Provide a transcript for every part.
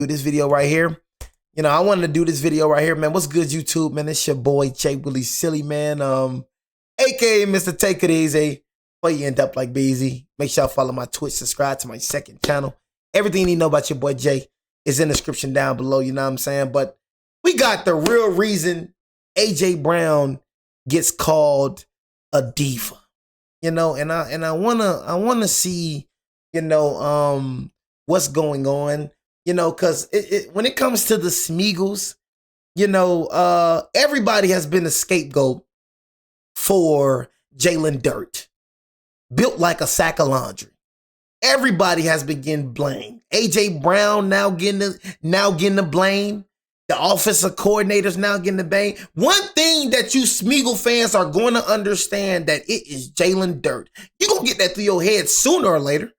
do this video right here. You know, I wanted to do this video right here, man. What's good, YouTube, man? It's your boy, Jay Willie Silly, man. AKA Mr. Take It Easy. Before you end up like Beezy, make sure y'all follow my Twitch, subscribe to my second channel. Everything you need to know about your boy Jay is in the description down below, you know what I'm saying? But we got the real reason AJ Brown gets called a diva. You know, and I wanna see, you know, what's going on, you know, because when it comes to the Smeagol's, you know, everybody has been a scapegoat for Jalen Dirt, built like a sack of laundry. Everybody has been getting blamed. AJ Brown now getting the blame. The offensive coordinators now getting the blame. One thing that you Smeagol fans are going to understand, that it is Jalen Dirt. You're going to get that through your head sooner or later.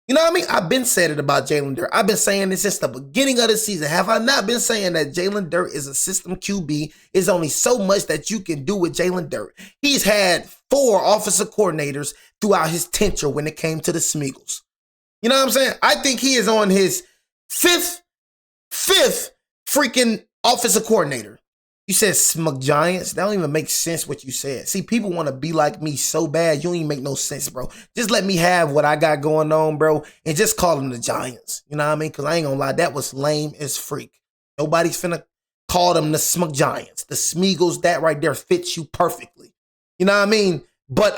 You know what I mean? I've been saying it about Jalen Dirt. I've been saying this since the beginning of the season. Have I not been saying that Jalen Dirt is a system QB? There's only so much that you can do with Jalen Dirt. He's had 4 offensive coordinators throughout his tenure when it came to the Smeagol's. You know what I'm saying? I think he is on his fifth freaking offensive coordinator. You said Smug Giants. That don't even make sense what you said. See, people want to be like me so bad. You don't even make no sense, bro. Just let me have what I got going on, bro, and just call them the Giants. You know what I mean? Because I ain't gonna lie, that was lame as freak. Nobody's finna call them the Smug Giants. The Smeagol's, that right there fits you perfectly. You know what I mean? But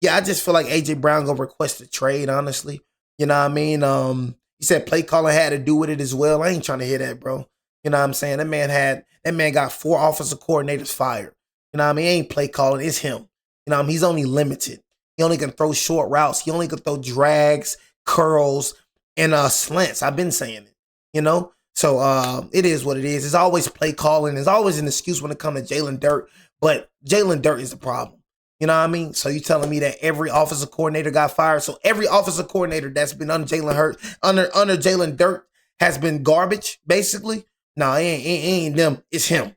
yeah, I just feel like AJ Brown gonna request a trade, honestly. You know what I mean? He said play calling had to do with it as well. I ain't trying to hear that, bro. You know what I'm saying? That man got 4 offensive coordinators fired. You know what I mean? It ain't play calling, it's him. You know what I mean? He's only limited. He only can throw short routes. He only can throw drags, curls, and slants. I've been saying it, you know? So it is what it is. It's always play calling. There's always an excuse when it comes to Jalen Dirt, but Jalen Dirt is the problem. You know what I mean? So you telling me that every offensive coordinator got fired? So every offensive coordinator that's been under Jalen Hurts, under Jalen Dirt, has been garbage, basically? No, it ain't them. It's him.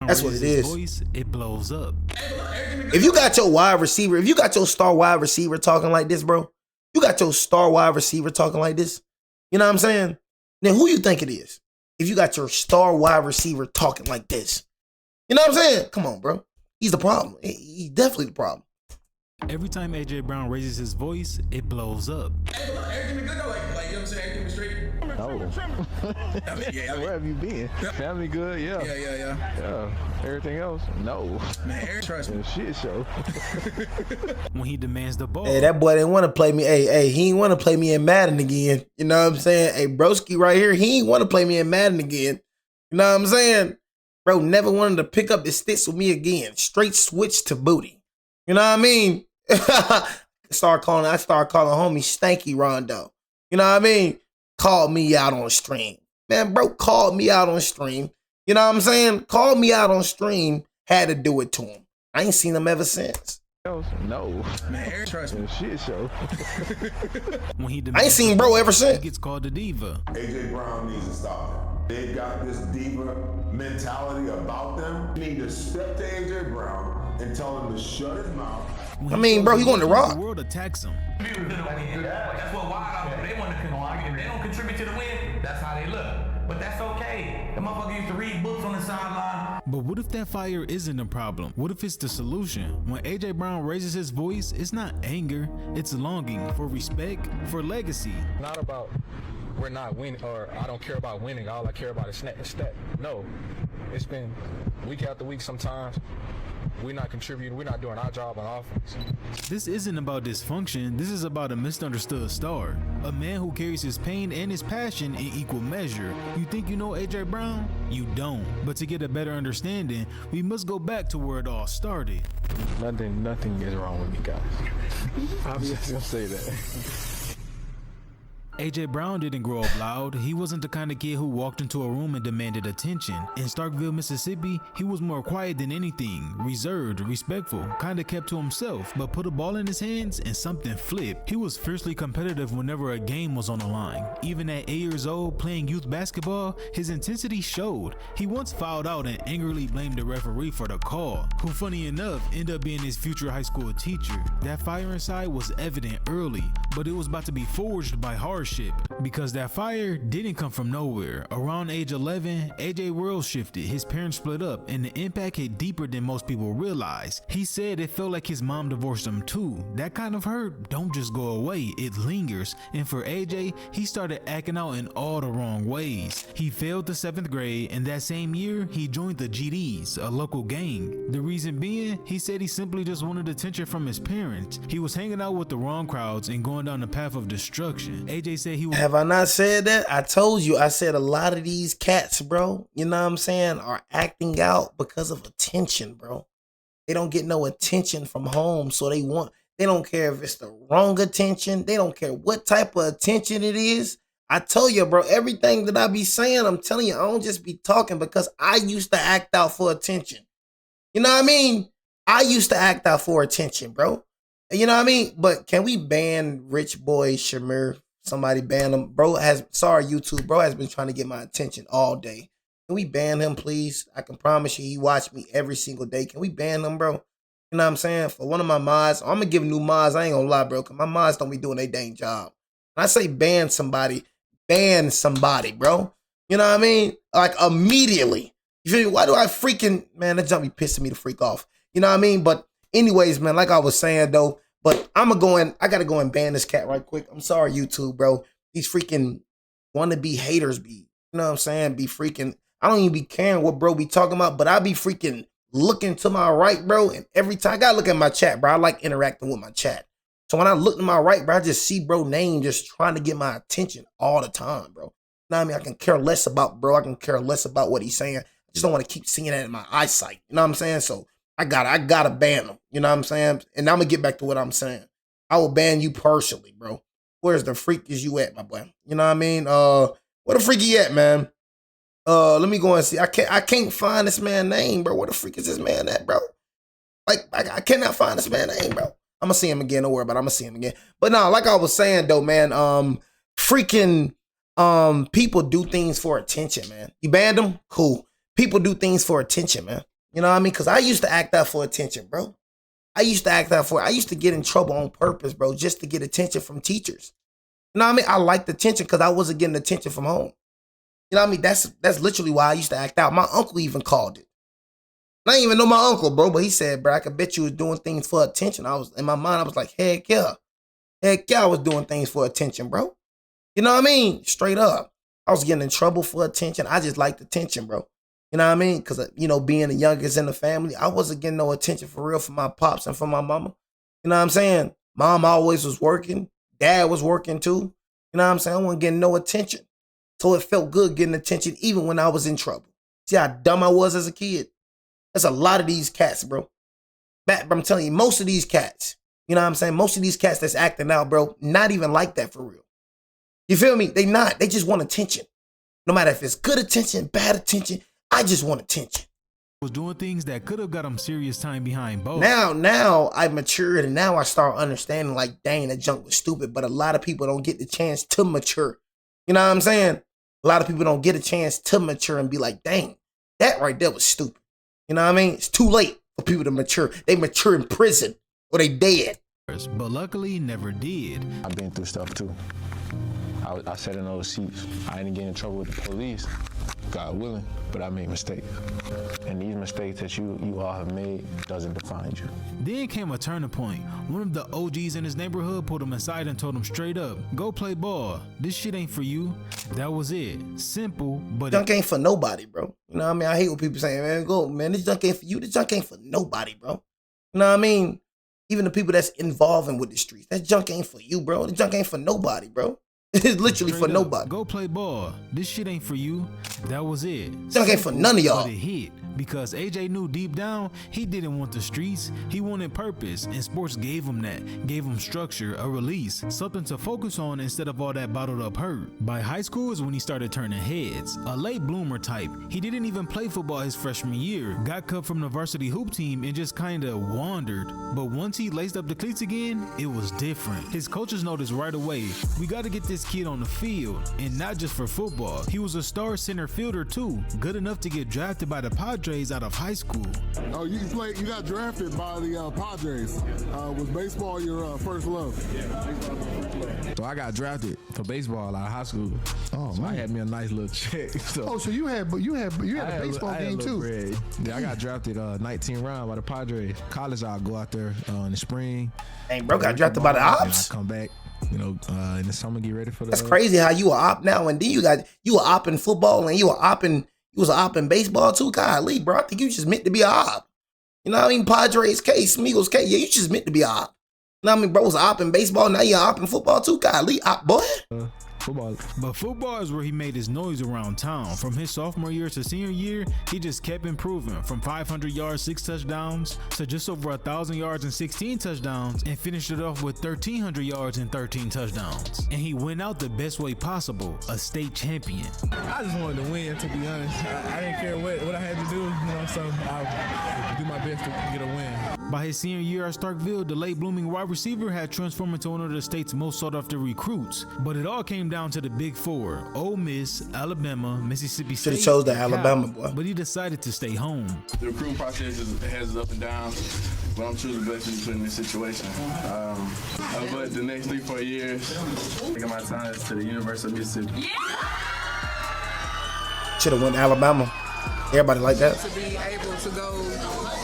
That's what it is. Voice, it blows up. If you got your wide receiver, if you got your star wide receiver talking like this, bro, you got your star wide receiver talking like this, you know what I'm saying? Then who you think it is? If you got your star wide receiver talking like this, you know what I'm saying? Come on, bro. He's the problem. He's definitely the problem. Every time AJ Brown raises his voice, it blows up. Everything good though, like you know what I'm saying? Everything straight. No. Where have you been? Family good, yeah. Yeah. Everything else, no. Man, trust me. Shit show. When he demands the ball. Hey, that boy didn't want to play me. Hey, he didn't want to play me in Madden again. You know what I'm saying? Hey, broski right here, he didn't want to play me in Madden again. You know what I'm saying? Bro never wanted to pick up the sticks with me again. Straight switch to booty. You know what I mean? I started calling homie Stanky Rondo. You know what I mean? Called me out on stream. Man, bro called me out on stream. You know what I'm saying? Called me out on stream. Had to do it to him. I ain't seen him ever since. No. Man, trust me. Shit show. When he I ain't seen bro ever since. He gets called the diva. AJ Brown needs to stop it. They got this diva mentality about them. You need to step to AJ Brown and tell him to shut his mouth. I mean, bro, he going to rock. The world attacks him. That's what wild out. They want to contribute. If they don't contribute to the win, that's how they look. But that's okay. The motherfucker used to read books on the sideline. But what if that fire isn't a problem? What if it's the solution? When AJ Brown raises his voice, it's not anger, it's longing for respect, for legacy. Not about we're not winning, or I don't care about winning, all I care about is stat. No, it's been week after week sometimes. We're not contributing, we're not doing our job on offense. This isn't about dysfunction, this is about a misunderstood star. A man who carries his pain and his passion in equal measure. You think you know AJ Brown? You don't. But to get a better understanding, we must go back to where it all started. Nothing is wrong with me, guys. I'm just gonna say that. AJ Brown didn't grow up loud. He wasn't the kind of kid who walked into a room and demanded attention. In Starkville, Mississippi, he was more quiet than anything, reserved, respectful, kinda kept to himself, but put a ball in his hands and something flipped. He was fiercely competitive whenever a game was on the line. Even at 8 years old, playing youth basketball, his intensity showed. He once fouled out and angrily blamed the referee for the call, who funny enough ended up being his future high school teacher. That fire inside was evident early, but it was about to be forged by hardship because that fire didn't come from nowhere. Around age 11, AJ world shifted, his parents split up, and the impact hit deeper than most people realize. He said it felt like his mom divorced him too. That kind of hurt don't just go away, it lingers. And for AJ, he started acting out in all the wrong ways. He failed the 7th grade, and that same year, he joined the GDs, a local gang. The reason being, he said he simply just wanted attention from his parents. He was hanging out with the wrong crowds and going down the path of destruction. AJ said he was— Have I not said that? I told you, I said a lot of these cats, bro, you know what I'm saying, are acting out because of attention, bro. They don't get no attention from home, so they don't care if it's the wrong attention. They don't care what type of attention it is. I tell you, bro, everything that I be saying, I'm telling you, I don't just be talking because I used to act out for attention. You know what I mean? I used to act out for attention, bro. You know what I mean? But can we ban Rich Boy Shamir? Somebody ban him. Bro sorry, YouTube. Bro has been trying to get my attention all day. Can we ban him, please? I can promise you he watch me every single day. Can we ban him, bro? You know what I'm saying? For one of my mods, I'm going to give new mods. I ain't going to lie, bro, because my mods don't be doing their dang job. When I say ban somebody, bro. You know what I mean? Like immediately. You feel me? Why do I freaking, man, that jump be pissing me to freak off. You know what I mean? But anyways, man, like I was saying though, but I got to go and ban this cat right quick. I'm sorry, YouTube, bro. These freaking wannabe haters be, you know what I'm saying? Be freaking, I don't even be caring what bro be talking about, but I be freaking looking to my right, bro. And every time I got to look at my chat, bro, I like interacting with my chat. So when I look to my right, bro, I just see bro name just trying to get my attention all the time, bro. You know what I mean? I can care less about bro. I can care less about what he's saying. I just don't want to keep seeing that in my eyesight. You know what I'm saying? So I gotta ban him. You know what I'm saying? And I'm gonna get back to what I'm saying. I will ban you personally, bro. Where's the freak is you at, my boy? You know what I mean? Where the freak he at, man? Let me go and see. I can't find this man's name, bro. Where the freak is this man at, bro? Like I cannot find this man's name, bro. I'm gonna see him again. Don't worry about it. I'm gonna see him again. But no, like I was saying though, man, freaking people do things for attention, man. You banned them? Cool. People do things for attention, man. You know what I mean? Because I used to act out for attention, bro. I used to get in trouble on purpose, bro, just to get attention from teachers. You know what I mean? I liked attention because I wasn't getting attention from home. You know what I mean? That's literally why I used to act out. My uncle even called it. I didn't even know my uncle, bro, but he said, bro, I could bet you was doing things for attention. I was in my mind, I was like, heck yeah. Heck yeah, I was doing things for attention, bro. You know what I mean? Straight up. I was getting in trouble for attention. I just liked attention, bro. You know what I mean? Because, you know, being the youngest in the family, I wasn't getting no attention for real from my pops and from my mama. You know what I'm saying? Mom always was working. Dad was working too. You know what I'm saying? I wasn't getting no attention. So it felt good getting attention even when I was in trouble. See how dumb I was as a kid? That's a lot of these cats, bro. I'm telling you, most of these cats, you know what I'm saying? Most of these cats that's acting out, bro, not even like that for real. You feel me? They not. They just want attention. No matter if it's good attention, bad attention, I just want attention. Was doing things that could have got him serious time behind bars. Now I matured and now I start understanding like, dang, that junk was stupid. But a lot of people don't get the chance to mature. You know what I'm saying? A lot of people don't get a chance to mature and be like, dang, that right there was stupid. You know what I mean? It's too late for people to mature. They mature in prison or they dead. But luckily never did. I've been through stuff too. I sat in those seats. I didn't get in trouble with the police, God willing, but I made mistakes. And these mistakes that you all have made doesn't define you. Then came a turning point. One of the OGs in his neighborhood pulled him aside and told him straight up, go play ball. This shit ain't for you. That was it. Simple, but junk ain't for nobody, bro. You know what I mean? I hate when people say, man, this junk ain't for you. This junk ain't for nobody, bro. You know what I mean? Even the people that's involving with the streets, that junk ain't for you, bro. The junk ain't for nobody, bro. It's literally straight for nobody. Go play ball. This shit ain't for you. That was it. Junk ain't for none of y'all. But it hit because AJ knew deep down he didn't want the streets. He wanted purpose, and sports gave him that. Gave him structure, a release, something to focus on instead of all that bottled up hurt. By high school is when he started turning heads. A late bloomer type. He didn't even play football his freshman year. Got cut from the varsity hoop team and just kinda wandered. But once he laced up the cleats again, it was different. His coaches noticed right away, we gotta get this best kid on the field, and not just for football. He was a star center fielder too, good enough to get drafted by the Padres out of high school. Oh, you got drafted by the Padres. Was baseball your first love? So I got drafted for baseball out of high school. Oh, so man. I had me a nice little check. So you had a baseball game too. Bread. Yeah, I got drafted 19 round by the Padres. College, I'll go out there in the spring. Hey, bro, got drafted by the Ops. I come back, in the summer, get ready for the. That's crazy how you were op now, and then you were op in football, and you was an op in baseball too. Golly, bro, I think you just meant to be a op. You know what I mean? Padres case, Eagles case. Yeah, you just meant to be a op. You know what I mean? Bro was an op in baseball. Now you're an op in football too. Golly, op boy. Football. But football is where he made his noise around town. From his sophomore year to senior year, he just kept improving from 500 yards, 6 touchdowns to just over 1,000 yards and 16 touchdowns, and finished it off with 1,300 yards and 13 touchdowns. And he went out the best way possible, a state champion. I just wanted to win, to be honest. I didn't care what I had to do, so I do my best to get a win. By his senior year at Starkville, the late blooming wide receiver had transformed into one of the state's most sought after recruits. But it all came down to the Big Four: Ole Miss, Alabama, Mississippi State. Should've chose the Alabama boy. But he decided to stay home. The recruiting process has its up and downs, but I'm truly blessed to be put in this situation. But the next 3-4 years, taking my time to the University of Mississippi. Should've went to Alabama. Everybody like that. To be able to go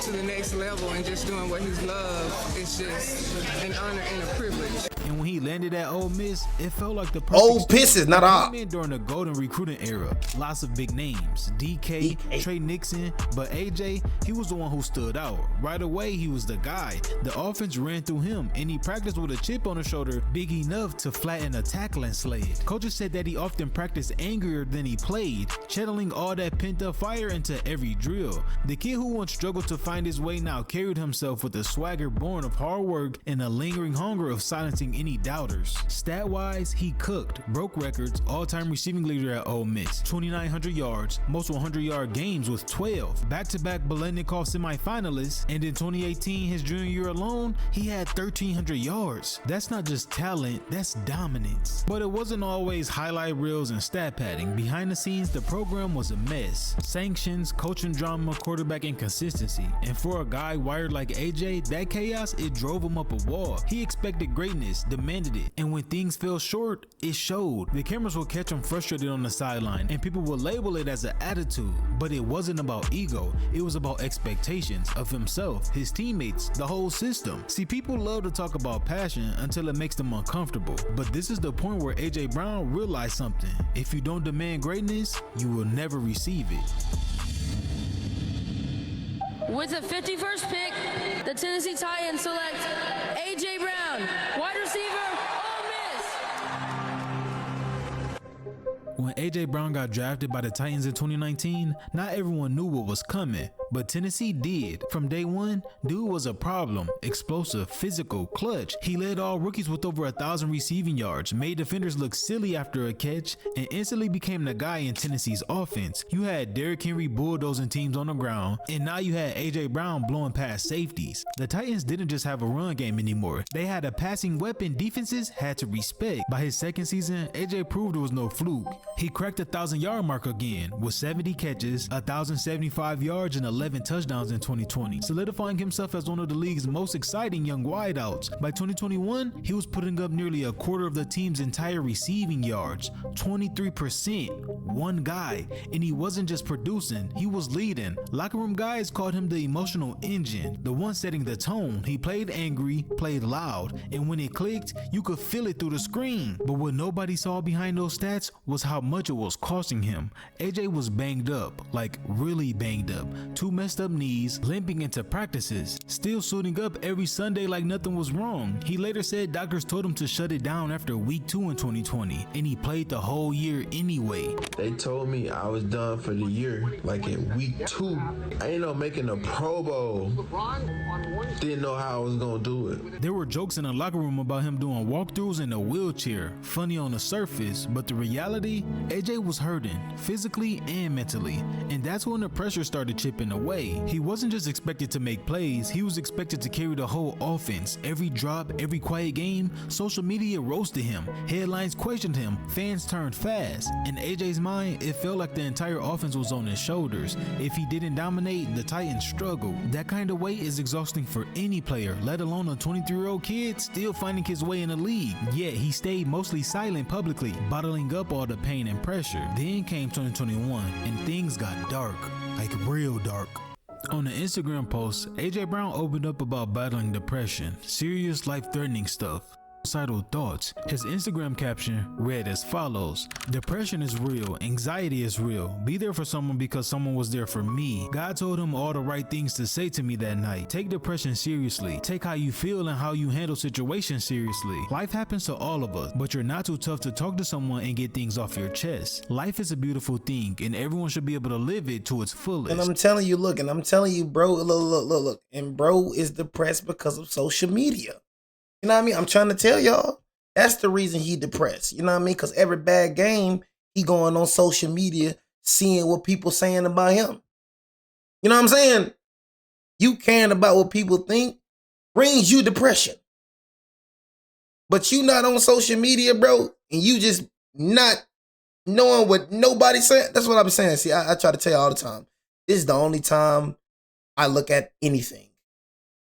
to the next level and just doing what he's loved, it's just an honor and a privilege. And when he landed at Ole Miss, it felt like the Old Pisses, not all. During the golden recruiting era, lots of big names: DK, Trey Nixon, but AJ, he was the one who stood out. Right away, he was the guy. The offense ran through him, and he practiced with a chip on his shoulder big enough to flatten a tackling sled. Coaches said that he often practiced angrier than he played, channeling all that pent-up fire into every drill. The kid who once struggled to find his way now carried himself with a swagger born of hard work and a lingering hunger of silencing any doubters. Stat-wise, he cooked, broke records, all-time receiving leader at Ole Miss, 2,900 yards, most 100-yard games with 12, back-to-back Biletnikoff semifinalists, and in 2018, his junior year alone, he had 1,300 yards. That's not just talent, that's dominance. But it wasn't always highlight reels and stat padding. Behind the scenes, the program was a mess. Sanctions, coaching drama, quarterback inconsistency. And for a guy wired like AJ, that chaos, it drove him up a wall. He expected greatness, demanded it, and when things fell short, it showed. The cameras would catch him frustrated on the sideline, and people would label it as an attitude, but it wasn't about ego, it was about expectations of himself, his teammates, the whole system. See, people love to talk about passion until it makes them uncomfortable, but this is the point where AJ Brown realized something: if you don't demand greatness, you will never receive it. With the 51st pick, the Tennessee Titans select A.J. Brown, wide receiver, Ole Miss. When A.J. Brown got drafted by the Titans in 2019, not everyone knew what was coming, but Tennessee did. From day one, dude was a problem: explosive, physical, clutch. He led all rookies with over 1,000 receiving yards, made defenders look silly after a catch, and instantly became the guy in Tennessee's offense. You had Derrick Henry bulldozing teams on the ground, and now you had A.J. Brown blowing past safeties. The Titans didn't just have a run game anymore. They had a passing weapon defenses had to respect. By his second season, A.J. proved it was no fluke. He cracked the 1,000-yard mark again with 70 catches, 1,075 yards, and 11 touchdowns in 2020, solidifying himself as one of the league's most exciting young wideouts. By 2021, he was putting up nearly a quarter of the team's entire receiving yards, 23%, one guy, and he wasn't just producing, he was leading. Locker room guys called him the emotional engine, the one setting the tone. He played angry, played loud, and when it clicked, you could feel it through the screen. But what nobody saw behind those stats was how much it was costing him. AJ was banged up, like really banged up, 2 messed up knees, limping into practices, still suiting up every Sunday like nothing was wrong. He later said doctors told him to shut it down after week 2 in 2020, and he played the whole year anyway. They told me I was done for the year, like in week 2. I ended up making a Pro Bowl. Didn't know how I was gonna do it. There were jokes in the locker room about him doing walkthroughs in a wheelchair, funny on the surface, but the reality, AJ was hurting, physically and mentally, and that's when the pressure started chipping away. He wasn't just expected to make plays, he was expected to carry the whole offense. Every drop, every quiet game, social media roasted him, headlines questioned him, fans turned fast. In AJ's mind, it felt like the entire offense was on his shoulders. If he didn't dominate, the Titans struggled. That kind of weight is exhausting for any player, let alone a 23-year-old kid still finding his way in the league. Yet he stayed mostly silent publicly, bottling up all the pain and pressure. Then came 2021 and things got dark, like real dark. On an Instagram post, AJ Brown opened up about battling depression, serious life-threatening stuff. Suicidal thoughts. His Instagram caption read as follows: "Depression is real, anxiety is real. Be there for someone because someone was there for me. God told him all the right things to say to me that night. Take depression seriously. Take how you feel and how you handle situations seriously. Life happens to all of us, but you're not too tough to talk to someone and get things off your chest. Life is a beautiful thing and everyone should be able to live it to its fullest." And I'm telling you, look, and I'm telling you, bro, look. And bro is depressed because of social media. You know what I mean? I'm trying to tell y'all, that's the reason he depressed. You know what I mean? Because every bad game, he going on social media, seeing what people saying about him. You know what I'm saying? You caring about what people think brings you depression. But you not on social media, bro, and you just not knowing what nobody's saying. That's what I'm saying. See, I try to tell you all the time. This is the only time I look at anything.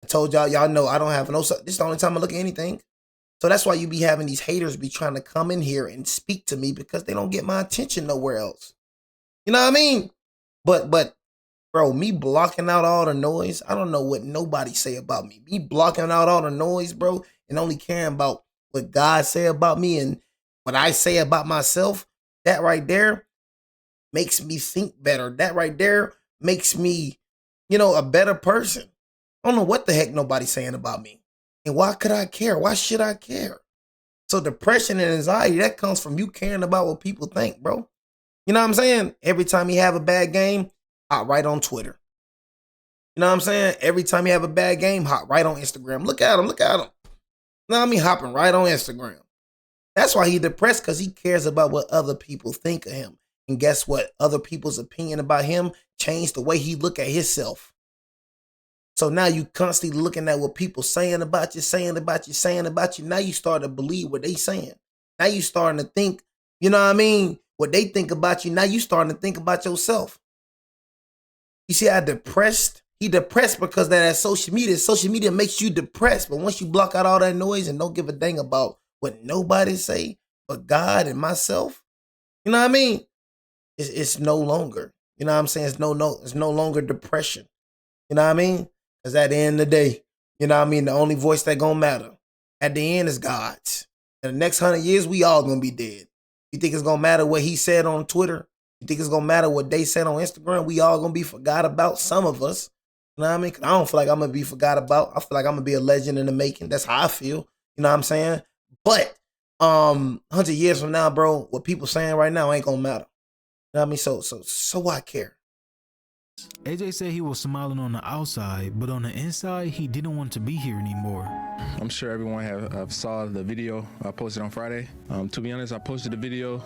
I told y'all know I don't have no, this is the only time I look at anything. So that's why you be having these haters be trying to come in here and speak to me because they don't get my attention nowhere else. You know what I mean? But bro, me blocking out all the noise, I don't know what nobody say about me. Me blocking out all the noise, bro, and only caring about what God say about me and what I say about myself, that right there makes me think better. That right there makes me, a better person. I don't know what the heck nobody's saying about me. And why could I care? Why should I care? So depression and anxiety, that comes from you caring about what people think, bro. You know what I'm saying? Every time you have a bad game, hop right on Twitter. You know what I'm saying? Every time you have a bad game, hop right on Instagram. Look at him. You know what I mean? Hopping right on Instagram. That's why he depressed, because he cares about what other people think of him. And guess what? Other people's opinion about him changed the way he look at himself. So now you constantly looking at what people saying about you. Now you start to believe what they saying. Now you starting to think, you know what I mean? What they think about you. Now you starting to think about yourself. You see how depressed? He depressed because that social media makes you depressed. But once you block out all that noise and don't give a dang about what nobody say but God and myself, you know what I mean? It's no longer, you know what I'm saying? It's no longer depression. You know what I mean? Because at the end of the day, you know what I mean? The only voice that gonna matter at the end is God's. In the next 100 years, we all gonna be dead. You think it's gonna matter what he said on Twitter? You think it's gonna matter what they said on Instagram? We all gonna be forgot about, some of us. You know what I mean? 'Cause I don't feel like I'm gonna be forgot about. I feel like I'm gonna be a legend in the making. That's how I feel. You know what I'm saying? But 100 years from now, bro, what people saying right now ain't gonna matter. You know what I mean? So I care. AJ said he was smiling on the outside, but on the inside, he didn't want to be here anymore. I'm sure everyone have saw the video I posted on Friday. To be honest, I posted the video.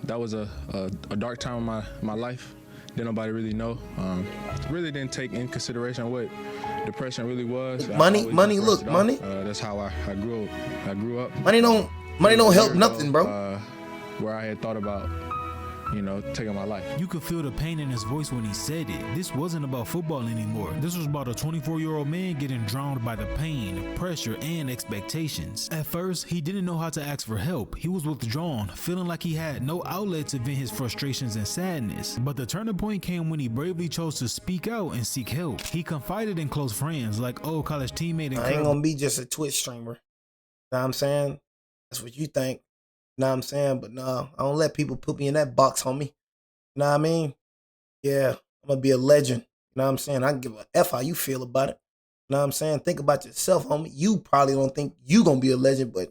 That was a dark time in my life. Didn't nobody really know. Really didn't take in consideration what depression really was. Money. That's how I grew up. Money don't help nothing, bro. Where I had thought about, taking my life. You could feel the pain in his voice when he said it. This wasn't about football anymore. This was about a 24-year-old man getting drowned by the pain, pressure, and expectations. At first, he didn't know how to ask for help. He was withdrawn, feeling like he had no outlet to vent his frustrations and sadness. But the turning point came when he bravely chose to speak out and seek help. He confided in close friends like old college teammate and I ain't gonna be just a Twitch streamer. You know what I'm saying? That's what you think. You know what I'm saying? But no, I don't let people put me in that box, homie. You know what I mean? Yeah, I'm gonna be a legend. You know what I'm saying? I can give a F how you feel about it. You know what I'm saying? Think about yourself, homie. You probably don't think you gonna be a legend, but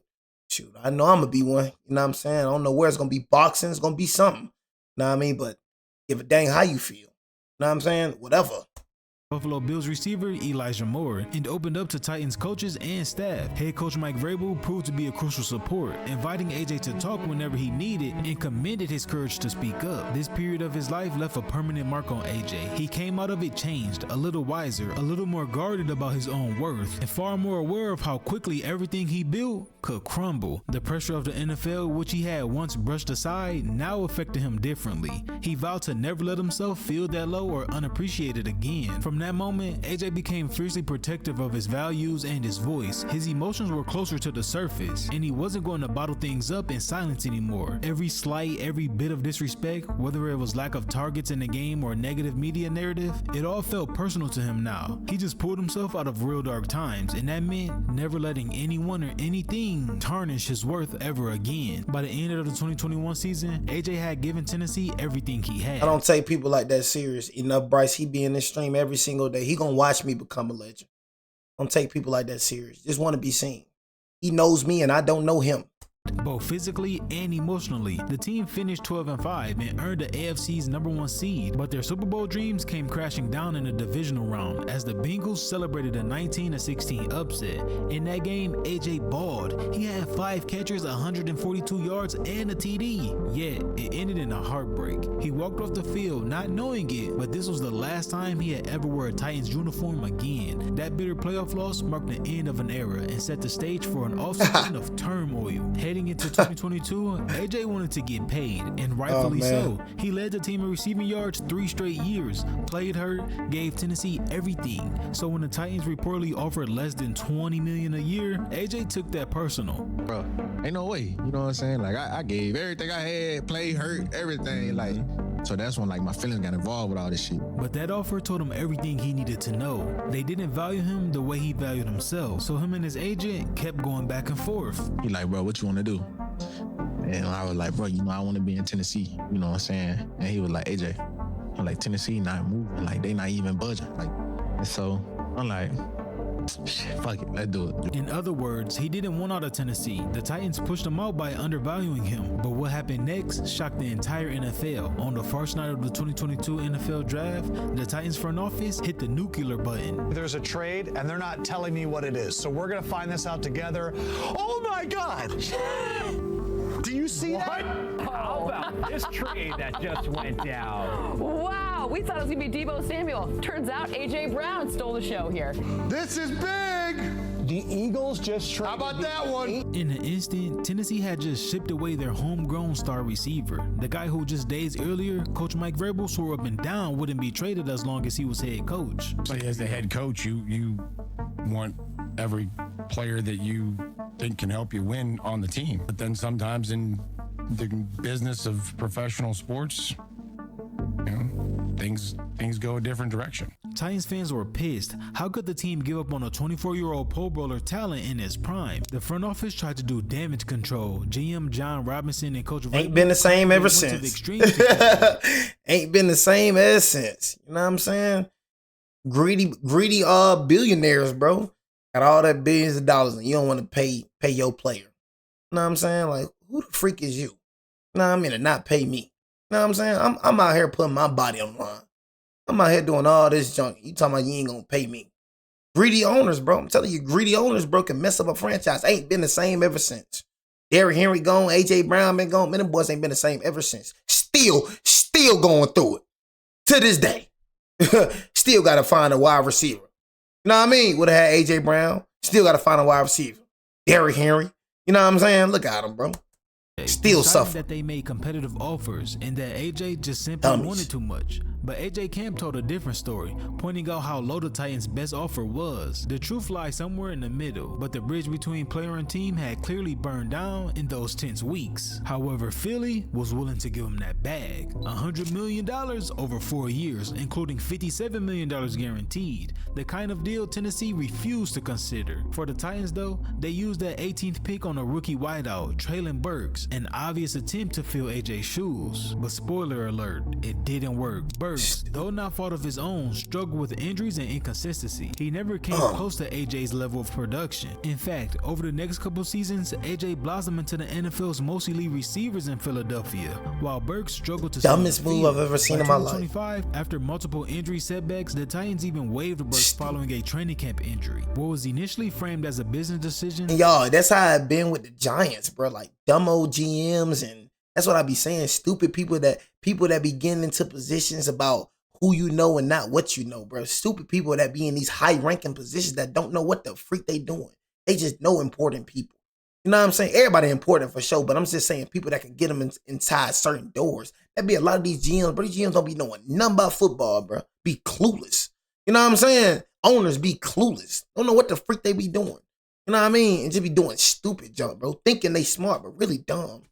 shoot, I know I'm gonna be one. You know what I'm saying? I don't know where it's gonna be boxing. It's gonna be something. You know what I mean? But give a dang how you feel. You know what I'm saying? Whatever. Buffalo Bills receiver Elijah Moore and opened up to Titans coaches and staff. Head coach Mike Vrabel proved to be a crucial support, inviting AJ to talk whenever he needed and commended his courage to speak up. This period of his life left a permanent mark on AJ. He came out of it changed, a little wiser, a little more guarded about his own worth, and far more aware of how quickly everything he built could crumble. The pressure of the NFL, which he had once brushed aside, now affected him differently. He vowed to never let himself feel that low or unappreciated again. From that moment, AJ became fiercely protective of his values and his voice. His emotions were closer to the surface, and he wasn't going to bottle things up in silence anymore. Every slight, every bit of disrespect, whether it was lack of targets in the game or negative media narrative, it all felt personal to him now. He just pulled himself out of real dark times, and that meant never letting anyone or anything tarnish his worth ever again. By the end of the 2021 season, AJ had given Tennessee everything he had. I don't take people like that serious enough. Bryce, he be in this stream every single day. He gonna watch me become a legend. Don't take people like that serious. Just want to be seen. He knows me and I don't know him. Both physically and emotionally, the team finished 12-5 and earned the AFC's #1 seed, but their Super Bowl dreams came crashing down in the divisional round as the Bengals celebrated a 19-16 upset. In that game, AJ balled. He had 5 catches, 142 yards, and a TD. Yet, it ended in a heartbreak. He walked off the field not knowing it, but this was the last time he had ever wore a Titans uniform again. That bitter playoff loss marked the end of an era and set the stage for an offseason of turmoil. Heading into 2022, AJ wanted to get paid, and rightfully so. He led the team in receiving yards 3 straight years, played hurt, gave Tennessee everything. So when the Titans reportedly offered less than $20 million a year, AJ took that personal. Bro, ain't no way. You know what I'm saying? Like I gave everything I had, played hurt, everything. Like, so that's when like my feelings got involved with all this shit. But that offer told him everything he needed to know. They didn't value him the way he valued himself. So him and his agent kept going back and forth. He like, bro, what you want to do? And I was like, bro, you know, I want to be in Tennessee. You know what I'm saying? And he was like, AJ, I'm like, Tennessee not moving. Like, they not even budging. Like, and so I'm like, shit, fuck it, let's do it. In other words, he didn't want out of Tennessee. The Titans pushed him out by undervaluing him. But what happened next shocked the entire NFL. On the first night of the 2022 NFL draft, the Titans front office hit the nuclear button. There's a trade, and they're not telling me what it is. So we're going to find this out together. Oh, my God. Do you see that? How about this trade that just went down? Wow, we thought it was going to be Deebo Samuel. Turns out AJ Brown stole the show here. This is big. The Eagles just traded. How about that one? In an instant, Tennessee had just shipped away their homegrown star receiver. The guy who just days earlier, Coach Mike Vrabel swore up and down wouldn't be traded as long as he was head coach. But as the head coach, you want every player that you think can help you win on the team. But then sometimes in the business of professional sports, you know, things go a different direction. Titans fans were pissed. How could the team give up on a 24-year-old Pro Bowler talent in his prime? The front office tried to do damage control. GM John Robinson and Coach ain't been the same ever since. Ain't been the same ever since. You know what I'm saying? Greedy billionaires, bro. Got all that billions of dollars and you don't want to pay your player. You know what I'm saying? Like, who the freak is you? You know what I mean? To not pay me. You know what I'm saying? I'm out here putting my body on the line. I'm out here doing all this junk. You talking about you ain't gonna pay me. Greedy owners, bro. I'm telling you, greedy owners, bro, can mess up a franchise. Ain't been the same ever since. Derrick Henry gone, AJ Brown been gone. Man, them boys ain't been the same ever since. Still going through it. To this day. Still gotta find a wide receiver. You know what I mean? Would have had AJ Brown. Still got to find a wide receiver. Derrick Henry. You know what I'm saying? Look at him, bro. Still suffering. That they made competitive offers and that AJ just simply wanted too much. But AJ Camp told a different story, pointing out how low the Titans' best offer was. The truth lies somewhere in the middle, but the bridge between player and team had clearly burned down in those tense weeks. However, Philly was willing to give him that bag. $100 million over 4 years, including $57 million guaranteed. The kind of deal Tennessee refused to consider. For the Titans, though, they used that 18th pick on a rookie wideout, Traylon Burks, an obvious attempt to fill AJ's shoes. But spoiler alert, it didn't work. Burks Burks, though not fault of his own, struggled with injuries and inconsistency. He never came close to AJ's level of production. In fact, over the next couple seasons, AJ blossomed into the NFL's most elite receivers in Philadelphia, while Burks struggled to dumbest move I've ever seen in my life. After multiple injury setbacks, the Titans even waived Burks following a training camp injury. What was initially framed as a business decision. And y'all, that's how I've been with the Giants, bro. Like dumb old GMs, and that's what I be saying. Stupid people that be getting into positions about who you know and not what you know, bro. Stupid people that be in these high-ranking positions that don't know what the freak they doing. They just know important people. You know what I'm saying? Everybody important for sure, but I'm just saying people that can get them inside certain doors. That be a lot of these GMs, but these GMs don't be knowing nothing about football, bro. Be clueless. You know what I'm saying? Owners be clueless. Don't know what the freak they be doing. You know what I mean? And just be doing stupid junk, bro. Thinking they smart, but really dumb.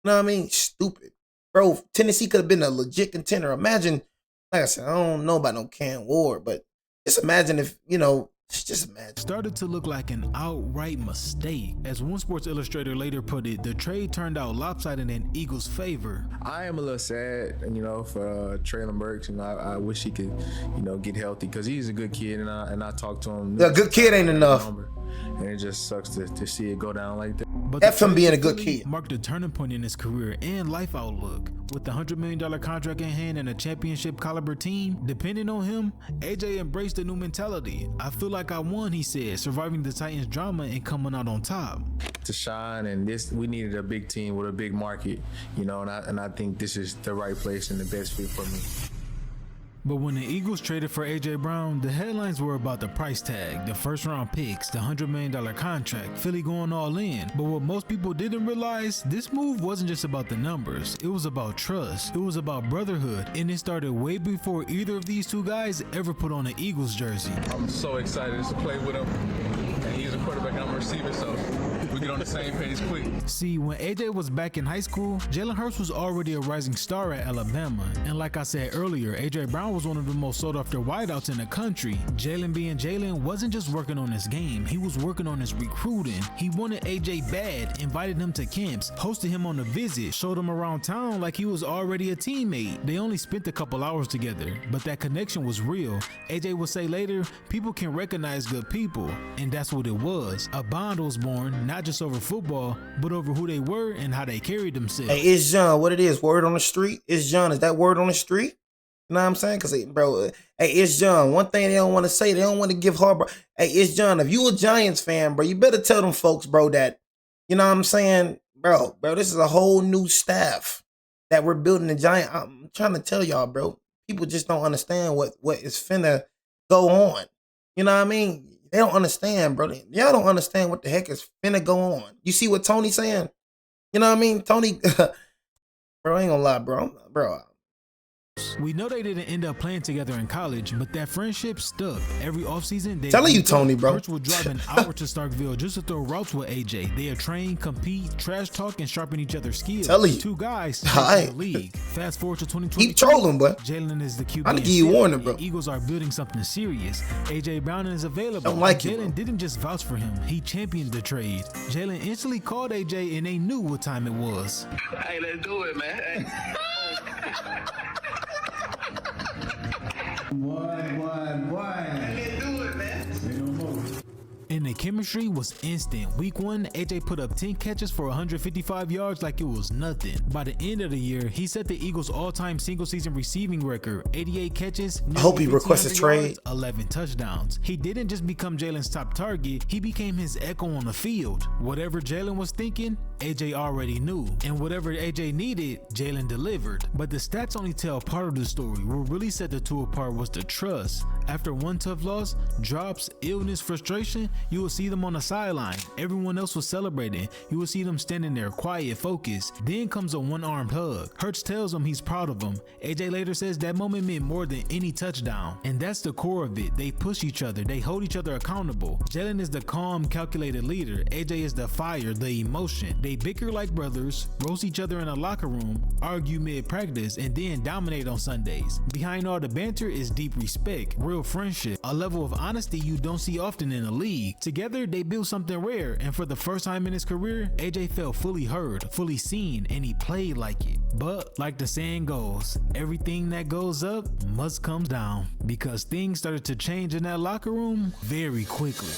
You know what I mean? Stupid. Bro, Tennessee could have been a legit contender. Imagine, like I said, I don't know about no Cam Ward, but just imagine if, you know, just imagine. Started to look like an outright mistake. As one Sports Illustrator later put it, the trade turned out lopsided in Eagles' favor. I am a little sad, you know, for Jalen Burks. You know, I wish he could, you know, get healthy because he's a good kid, and I talked to him. Yeah, good kid ain't enough. And it just sucks to see it go down like that. But that's from being a good kid. Marked a turning point in his career and life outlook. With the $100 million contract in hand and a championship caliber team, depending on him, AJ embraced a new mentality. I feel like I won, he said, surviving the Titans drama and coming out on top. To shine, and we needed a big team with a big market, you know, and I think this is the right place and the best fit for me. But when the Eagles traded for AJ Brown, the headlines were about the price tag, the first round picks, the $100 million contract, Philly going all in. But what most people didn't realize, this move wasn't just about the numbers. It was about trust. It was about brotherhood. And it started way before either of these two guys ever put on an Eagles jersey. I'm so excited to play with him. And he's a quarterback, I'm a receiver, so we get on the same page quick. See, when AJ was back in high school, Jalen Hurts was already a rising star at Alabama. And like I said earlier, AJ Brown was one of the most sought after wideouts in the country. Jalen being Jalen wasn't just working on his game, he was working on his recruiting. He wanted AJ bad, invited him to camps, hosted him on a visit, showed him around town like he was already a teammate. They only spent a couple hours together, but that connection was real. AJ would say later, people can recognize good people, and that's what it was. A bond was born, not just over football, but over who they were and how they carried themselves. Hey, it's John. What it is? Word on the street? It's John. Is that word on the street? You know what I'm saying? Because, bro, hey, it's John. One thing they don't want to say, they don't want to give hard. Hey, it's John. If you a Giants fan, bro, you better tell them folks, bro, that, you know what I'm saying? Bro, this is a whole new staff that we're building the Giant. I'm trying to tell y'all, bro. People just don't understand what is finna go on. You know what I mean? They don't understand, bro. Y'all don't understand what the heck is finna go on. You see what Tony's saying? You know what I mean? Tony, bro, I ain't gonna lie, bro. We know they didn't end up playing together in college, but that friendship stuck. Every offseason, telling you, Tony, bro. Hurts would drive an hour to Starkville just to throw routes with AJ. They are train, compete, trash talk, and sharpen each other's skills. Telling you. Two guys in the league. Fast forward to 2020. Keep trolling, boy. Jalen is the QB. I'm gonna give you warning, bro. Eagles are building something serious. AJ Brown is available. Don't like Jalen didn't just vouch for him. He championed the trade. Jalen instantly called AJ, and they knew what time it was. Hey, let's do it, man. Hey. Let's do it, man. And the chemistry was instant. Week 1, AJ put up 10 catches for 155 yards like it was nothing. By the end of the year, he set the Eagles' all-time single-season receiving record, 88 catches. I hope he requests a trade. 11 touchdowns. He didn't just become Jalen's top target, he became his echo on the field. Whatever Jalen was thinking, AJ already knew. And whatever AJ needed, Jalen delivered. But the stats only tell part of the story. What really set the two apart was the trust. After one tough loss, drops, illness, frustration, you will see them on the sideline. Everyone else was celebrating. You will see them standing there, quiet, focused. Then comes a one-armed hug. Hurts tells him he's proud of him. AJ later says that moment meant more than any touchdown. And that's the core of it. They push each other. They hold each other accountable. Jalen is the calm, calculated leader. AJ is the fire, the emotion. They bicker like brothers, roast each other in a locker room, argue mid-practice, and then dominate on Sundays. Behind all the banter is deep respect, real real friendship, a level of honesty you don't see often in the league. Together, they built something rare, and for the first time in his career, AJ felt fully heard, fully seen, and he played like it. But like the saying goes, everything that goes up must come down, because things started to change in that locker room very quickly.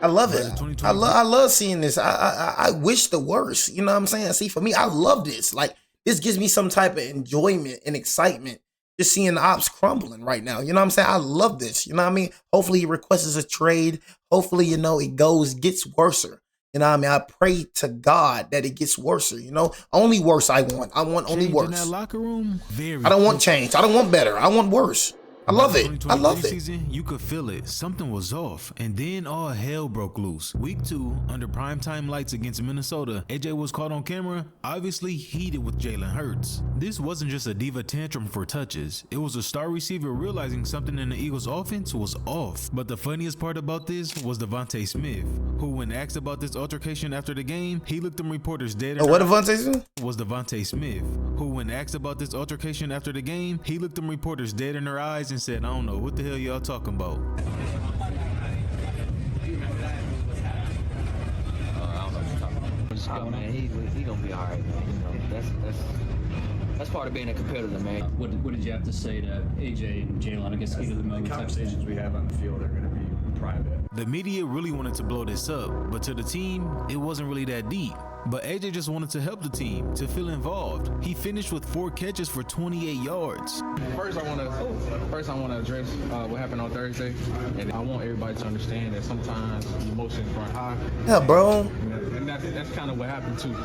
I love it. I love seeing this. I wish the worst. You know what I'm saying? See, for me, I love this. Like, this gives me some type of enjoyment and excitement just seeing the ops crumbling right now. You know what I'm saying? I love this. You know what I mean? Hopefully he requests a trade. Hopefully, you know, it gets worse. You know what I mean? I pray to God that it gets worse. You know, only worse I want. I want only worse. In that locker room, I don't want change. I don't want better. I want worse. I love it. I love it. Season, you could feel it. Something was off. And then all hell broke loose. Week 2, under primetime lights against Minnesota, AJ was caught on camera, obviously heated with Jalen Hurts. This wasn't just a diva tantrum for touches. It was a star receiver realizing something in the Eagles offense was off. But the funniest part about this was Devontae Smith, who when asked about this altercation after the game, he looked them reporters dead in what Devontae Smith? Was Devontae Smith, who when asked about this altercation after the game, he looked them reporters dead in their eyes and said, I don't know, what the hell y'all talking about? I don't know what you're talking about. Oh, man, he gonna be all right, man. You know, that's part of being a competitor, man. What did you have to say to AJ and Jalen? I guess heat of the moment. The conversations we have on the field are gonna be private. The media really wanted to blow this up, but to the team, it wasn't really that deep. But AJ just wanted to help the team, to feel involved. He finished with 4 catches for 28 yards. First, I want to address what happened on Thursday, and I want everybody to understand that sometimes emotions run high. Yeah, bro. And that's kind of what happened too.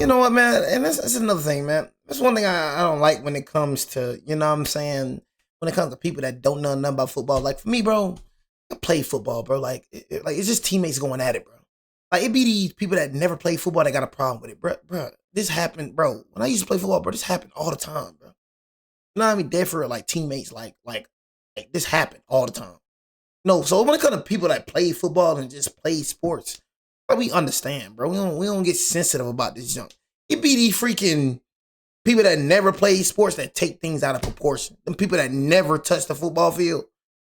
You know what, man? And that's another thing, man. That's one thing I don't like when it comes to, you know what I'm saying, when it comes to people that don't know nothing about football. Like, for me, bro, I play football, bro. Like it's just teammates going at it, bro. Like, it be these people that never play football that got a problem with it, bro. This happened, bro. When I used to play football, bro, this happened all the time, bro. You know what I mean? Dead for like teammates, like this happened all the time. No, so when it comes to people that play football and just play sports, bro, we understand, bro. We don't get sensitive about this junk. It be these freaking people that never play sports that take things out of proportion. Them people that never touch the football field.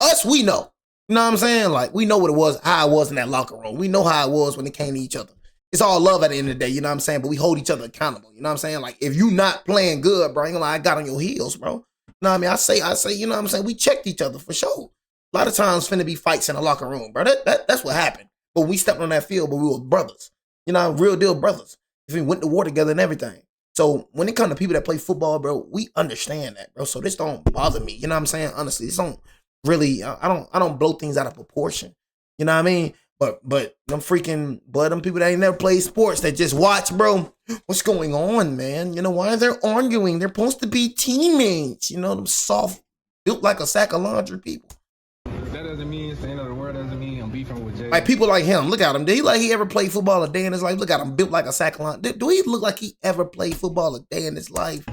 Us, we know. You know what I'm saying? Like, we know what it was, how it was in that locker room. We know how it was when it came to each other. It's all love at the end of the day, you know what I'm saying? But we hold each other accountable, you know what I'm saying? Like, if you not playing good, bro, you know, like, I got on your heels, bro. You know what I mean? I say, you know what I'm saying? We checked each other for sure. A lot of times finna be fights in the locker room, bro. That's what happened. But we stepped on that field, but we were brothers. You know, real deal brothers. If we went to war together and everything. So when it comes to people that play football, bro, we understand that, bro. So this don't bother me. You know what I'm saying? Honestly, this don't really, I don't blow things out of proportion. You know what I mean? But them people that ain't never played sports that just watch, bro, what's going on, man? You know, why they're arguing? They're supposed to be teammates. You know, them soft, built like a sack of laundry people. That doesn't mean it's the end of the world. Doesn't mean I'm beefing with Jay. Like, people like him, look at him. Did he like he ever played football a day in his life? Look at him, built like a sack of laundry. Do he look like he ever played football a day in his life?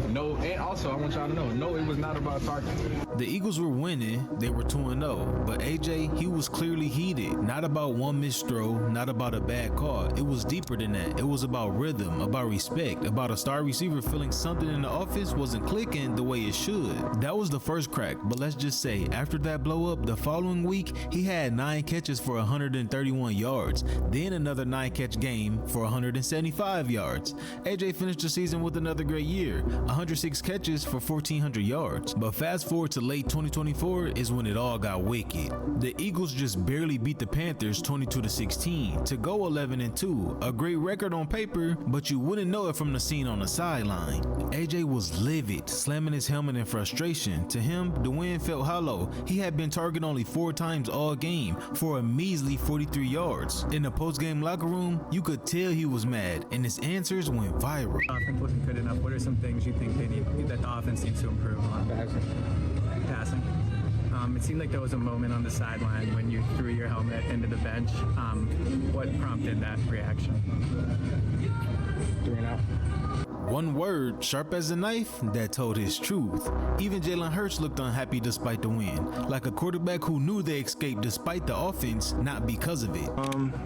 No, and also I want y'all to know, no, it was not about targeting. The Eagles were winning, they were 2-0, but AJ, he was clearly heated. Not about one missed throw, not about a bad call. It was deeper than that. It was about rhythm, about respect, about a star receiver feeling something in the offense wasn't clicking the way it should. That was the first crack, but let's just say, after that blow up, the following week, he had 9 catches for 131 yards, then another 9-catch game for 175 yards. AJ finished the season with another great year, 106 catches for 1,400 yards. But fast forward to late 2024 is when it all got wicked. The Eagles just barely beat the Panthers 22-16 to go 11-2, a great record on paper, but you wouldn't know it from the scene on the sideline. AJ was livid, slamming his helmet in frustration. To him, the win felt hollow. He had been targeted only 4 times all game for a measly 43 yards. In the post-game locker room, you could tell he was mad, and his answers went viral. Offense wasn't good enough. What are some things you think that the offense needs to improve on? Passing. It seemed like there was a moment on the sideline when you threw your helmet into the bench. What prompted that reaction? 3 and out. One word, sharp as a knife, that told his truth. Even Jalen Hurts looked unhappy despite the win, like a quarterback who knew they escaped despite the offense, not because of it.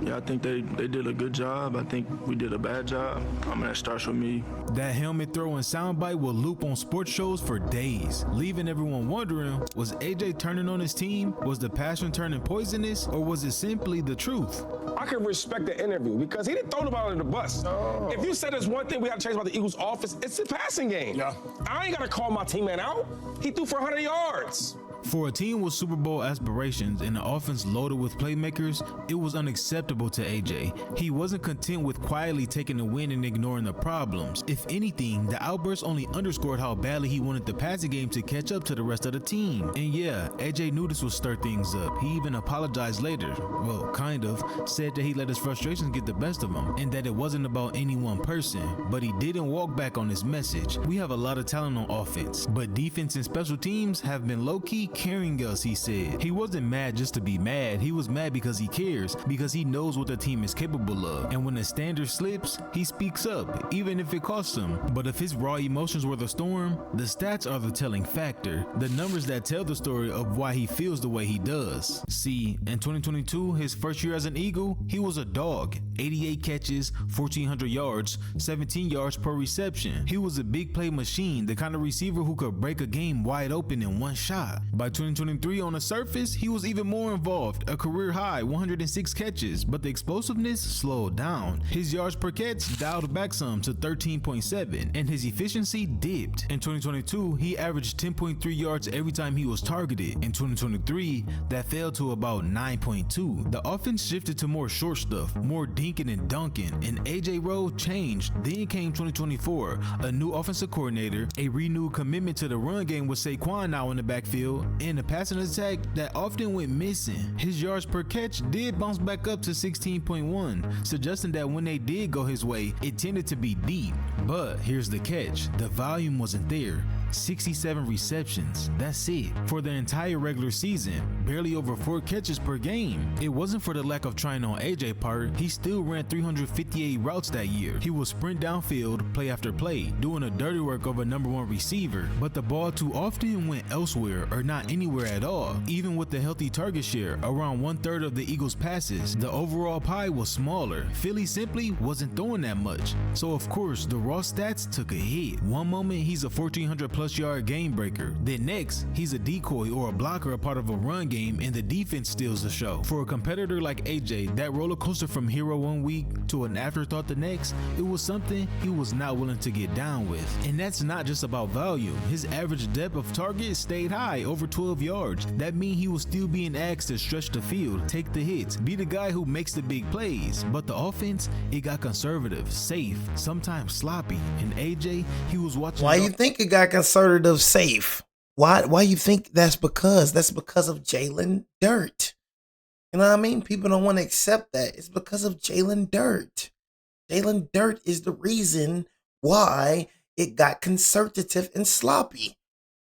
Yeah, I think they did a good job. I think we did a bad job. That starts with me. That helmet throwing soundbite will loop on sports shows for days, leaving everyone wondering, was AJ turning on his team? Was the passion turning poisonous? Or was it simply the truth? I can respect the interview because he didn't throw the ball in the bus. Oh. If you said there's one thing we have to change about the Eagles' offense, it's the passing game. Yeah. I ain't got to call my team man out. He threw for 100 yards. For a team with Super Bowl aspirations and an offense loaded with playmakers, it was unacceptable to AJ. He wasn't content with quietly taking the win and ignoring the problems. If anything, the outbursts only underscored how badly he wanted the passing game to catch up to the rest of the team. And yeah, AJ knew this would stir things up. He even apologized later. Well, kind of. Said that he let his frustrations get the best of him and that it wasn't about any one person. But he didn't walk back on his message. We have a lot of talent on offense, but defense and special teams have been low-key carrying us, he said. He wasn't mad just to be mad. He was mad because he cares, because he knows what the team is capable of. And when the standard slips, he speaks up, even if it costs him. But if his raw emotions were the storm, the stats are the telling factor. The numbers that tell the story of why he feels the way he does. See, in 2022, his first year as an Eagle, he was a dog. 88 catches, 1,400 yards, 17 yards per reception. He was a big play machine, the kind of receiver who could break a game wide open in one shot. By 2023, on the surface, he was even more involved, a career high 106 catches, but the explosiveness slowed down. His yards per catch dialed back some to 13.7, and his efficiency dipped. In 2022, he averaged 10.3 yards every time he was targeted. In 2023, that fell to about 9.2. The offense shifted to more short stuff, more dinking and dunking, and AJ role changed. Then came 2024, a new offensive coordinator, a renewed commitment to the run game with Saquon now in the backfield, and a passing attack that often went missing. His yards per catch did bounce back up to 16.1, suggesting that when they did go his way, it tended to be deep. But here's the catch, the volume wasn't there. 67 receptions, that's it. For the entire regular season, barely over 4 catches per game. It wasn't for the lack of trying on AJ's part, he still ran 358 routes that year. He would sprint downfield, play after play, doing the dirty work of a #1 receiver, but the ball too often went elsewhere or not anywhere at all. Even with the healthy target share, around 1/3 of the Eagles' passes, the overall pie was smaller. Philly simply wasn't throwing that much. So of course, the raw stats took a hit. One moment, he's a 1,400 plus yard game breaker. Then next, he's a decoy or a blocker, a part of a run game, and the defense steals the show. For a competitor like AJ, that roller coaster from hero one week to an afterthought the next, it was something he was not willing to get down with. And that's not just about volume. His average depth of target stayed high, over 12 yards. That means he was still being asked to stretch the field, take the hits, be the guy who makes the big plays. But the offense, it got conservative, safe, sometimes sloppy. And AJ, he was watching. Why you think it got conservative, safe? Why you think that's because? That's because of Jalen Dirt. You know what I mean? People don't want to accept that. It's because of Jalen Dirt. Jalen Dirt is the reason why it got conservative and sloppy.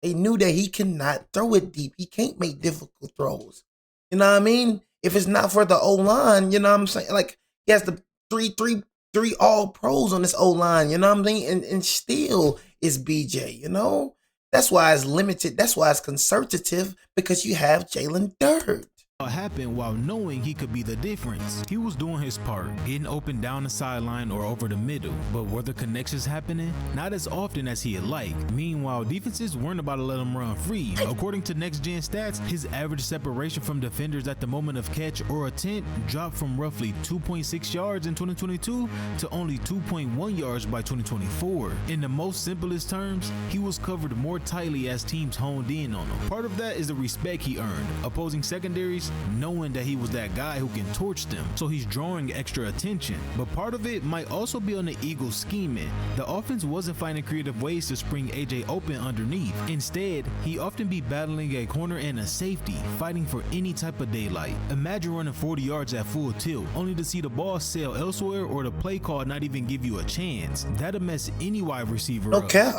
They knew that he cannot throw it deep. He can't make difficult throws. You know what I mean? If it's not for the O-line, you know what I'm saying? Like, he has the three all pros on this O-line, you know what I'm saying? And still is BJ, you know? That's why it's limited. That's why it's conservative, because you have Jalen Dirt. Happened while knowing he could be the difference. He was doing his part, getting open down the sideline or over the middle, but were the connections happening? Not as often as he'd like. Meanwhile, defenses weren't about to let him run free. According to Next Gen Stats, his average separation from defenders at the moment of catch or attempt dropped from roughly 2.6 yards in 2022 to only 2.1 yards by 2024. In the most simplest terms, he was covered more tightly as teams honed in on him. Part of that is the respect he earned. Opposing secondaries knowing that he was that guy who can torch them, so he's drawing extra attention. But part of it might also be on the Eagles scheming. The offense wasn't finding creative ways to spring AJ open underneath. Instead, he often be battling a corner and a safety, fighting for any type of daylight. Imagine running 40 yards at full tilt, only to see the ball sail elsewhere or the play call not even give you a chance. That'll mess any wide receiver up. Okay.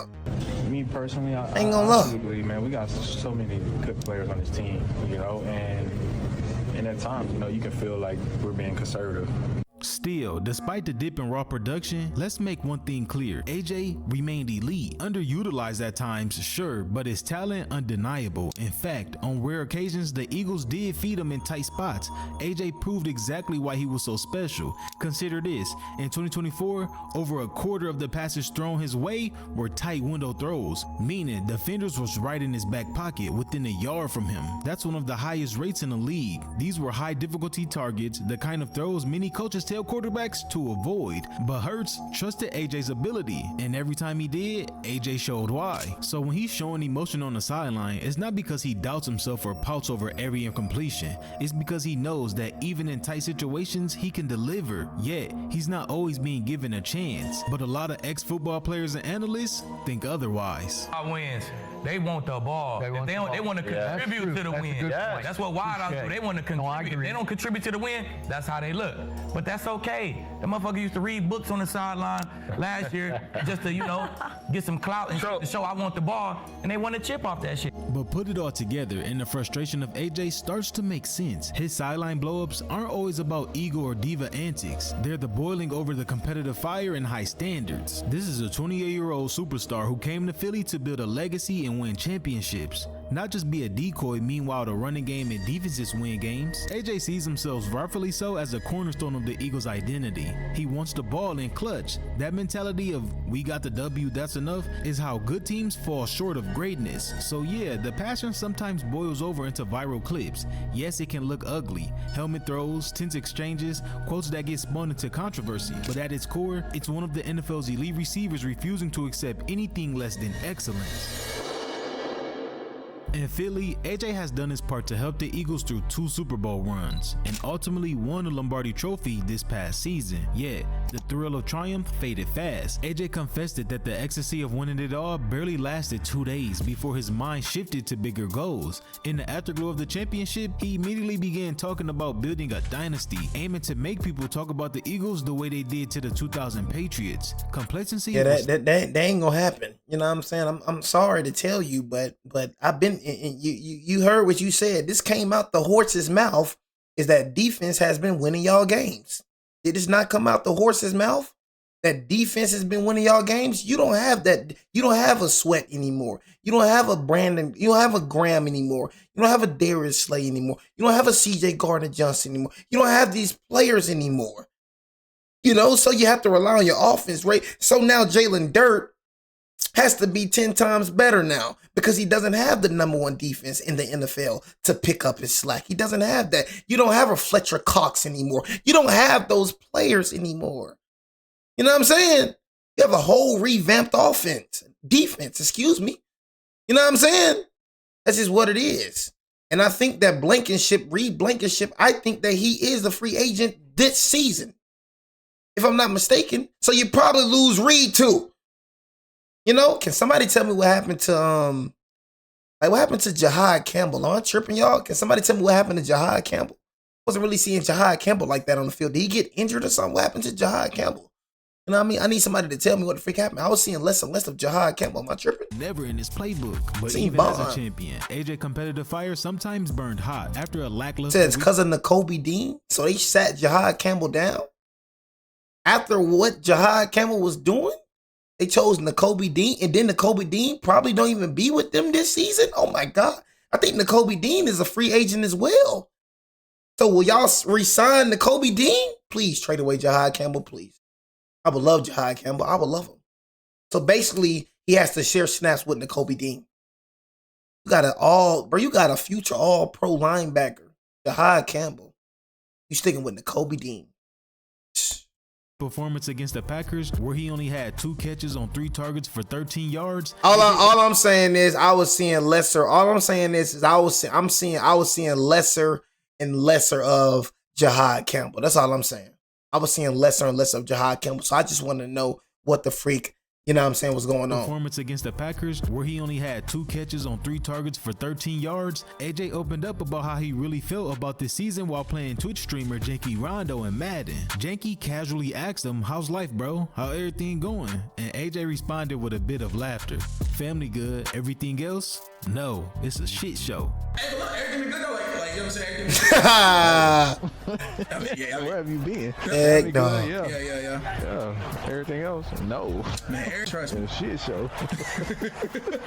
Me personally, I ain't gonna lie, man, we got so many good players on this team, you know, and at times, you know, you can feel like we're being conservative. Still, despite the dip in raw production, let's make one thing clear. AJ remained elite. Underutilized at times, sure, but his talent undeniable. In fact, on rare occasions, the Eagles did feed him in tight spots. AJ proved exactly why he was so special. Consider this, in 2024, over a quarter of the passes thrown his way were tight window throws, meaning defenders was right in his back pocket within a yard from him. That's one of the highest rates in the league. These were high difficulty targets, the kind of throws many coaches tell quarterbacks to avoid, but Hurts trusted AJ's ability, and every time he did, AJ showed why. So when he's showing emotion on the sideline, it's not because he doubts himself or pouts over every incompletion. It's because he knows that even in tight situations, he can deliver. Yet, he's not always being given a chance. But a lot of ex-football players and analysts think otherwise. Wins. They want the ball. They want to contribute to the win. That's what wideouts do. They want to contribute. If they don't contribute to the win, that's how they look. But that's okay. The motherfucker used to read books on the sideline last year just to, get some clout and to show I want the ball, and they want to chip off that shit. But put it all together, and the frustration of AJ starts to make sense. His sideline blowups aren't always about ego or diva antics. They're the boiling over the competitive fire and high standards. This is a 28-year-old superstar who came to Philly to build a legacy and win championships, not just be a decoy. Meanwhile, the running game and defenses win games. AJ sees himself, rightfully so, as a cornerstone of the Eagles' identity. He wants the ball in clutch. That mentality of we got the W, that's enough, is how good teams fall short of greatness. So yeah, the passion sometimes boils over into viral clips. Yes, it can look ugly. Helmet throws, tense exchanges, quotes that get spun into controversy. But at its core, it's one of the NFL's elite receivers refusing to accept anything less than excellence. In Philly, AJ has done his part to help the Eagles through 2 Super Bowl runs and ultimately won the Lombardi Trophy this past season. Yet, the thrill of triumph faded fast. AJ confessed that the ecstasy of winning it all barely lasted 2 days before his mind shifted to bigger goals. In the afterglow of the championship, he immediately began talking about building a dynasty, aiming to make people talk about the Eagles the way they did to the 2000 Patriots. Complacency? Yeah, that ain't gonna happen. You know what I'm saying? I'm sorry to tell you, but I've been. And you heard what you said. This came out the horse's mouth, is that defense has been winning y'all games. Did this not come out the horse's mouth? That defense has been winning y'all games? You don't have that. You don't have a Sweat anymore. You don't have a Brandon. You don't have a Graham anymore. You don't have a Darius Slay anymore. You don't have a CJ Gardner-Johnson anymore. You don't have these players anymore. So you have to rely on your offense, right? So now Jalen Dirt has to be 10 times better now because he doesn't have the #1 defense in the NFL to pick up his slack. He doesn't have that. You don't have a Fletcher Cox anymore. You don't have those players anymore. You know what I'm saying? You have a whole revamped defense, excuse me. You know what I'm saying? That's just what it is. And I think that Reed Blankenship, I think that he is a free agent this season, if I'm not mistaken. So you probably lose Reed too. Can somebody tell me what happened to what happened to Jahad Campbell? Am I tripping, y'all? Can somebody tell me what happened to Jahad Campbell? I wasn't really seeing Jahad Campbell like that on the field. Did he get injured or something? What happened to Jahad Campbell? You know what I mean? I need somebody to tell me what the freak happened. I was seeing less and less of Jahad Campbell. Am I tripping? Never in his playbook, but even as a champion, AJ competitive fire sometimes burned hot after a lackluster. Says because of Nakobe Dean, so they sat Jahad Campbell down after what Jahad Campbell was doing. They chose Nakobe Dean, and then Nakobe Dean probably don't even be with them this season. Oh my God. I think Nakobe Dean is a free agent as well. So will y'all resign Nakobe Dean? Please trade away Jahad Campbell, please. I would love Jahad Campbell. I would love him. So basically, he has to share snaps with Nakobe Dean. You got a future all-pro linebacker, Jahad Campbell. You sticking with Nakobe Dean. Performance against the Packers, where he only had 2 catches on 3 targets for 13 yards. All I'm saying is I was seeing lesser. All I'm saying is I was seeing lesser and lesser of Jahad Campbell. That's all I'm saying. I was seeing lesser and lesser of Jahad Campbell. So I just want to know what the freak, was going on. Performance against the Packers, where he only had 2 catches on 3 targets for 13 yards. AJ opened up about how he really felt about this season while playing Twitch streamer Janky Rondo and Madden. Janky casually asked him, "How's life, bro? How everything going?" And AJ responded with a bit of laughter. "Family good, everything else? No, it's a shit show." Hey, look, everything good though. Like you know what I'm saying? Where have you been? Heck no. Yeah. Everything else, no. Man, trust me. Shit show.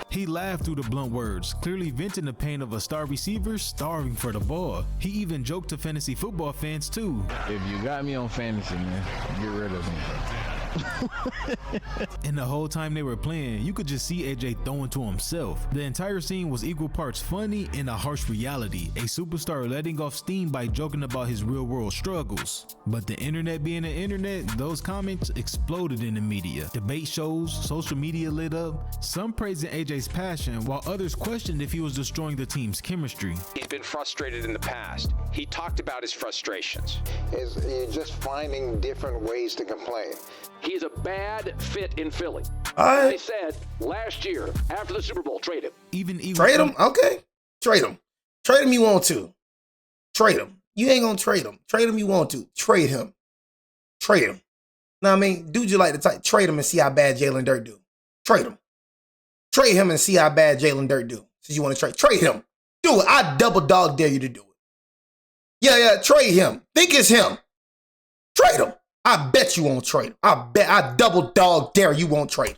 He laughed through the blunt words, clearly venting the pain of a star receiver starving for the ball. He even joked to fantasy football fans too. If you got me on fantasy, man, get rid of me. And the whole time they were playing, you could just see AJ throwing to himself. The entire scene was equal parts funny and a harsh reality, a superstar letting off steam by joking about his real world struggles. But the internet being the internet, those comments exploded in the media. Debate shows, social media lit up, some praising AJ's passion while others questioned if he was destroying the team's chemistry. He's been frustrated in the past. He talked about his frustrations. You're just finding different ways to complain. He's a bad fit in Philly. They said last year after the Super Bowl, trade him. Even trade him? Okay. Trade him. Trade him you want to. Trade him. You ain't gonna trade him. Trade him you want to. Trade him. Trade him. Know what I mean? Dude, you like to type, trade him and see how bad Jalen Hurts do. Trade him. Trade him and see how bad Jalen Hurts do. Since you want to trade him. Do it. I double dog dare you to do it. Yeah, trade him. Think it's him. Trade him. I bet you won't trade him. I double dog dare you won't trade him.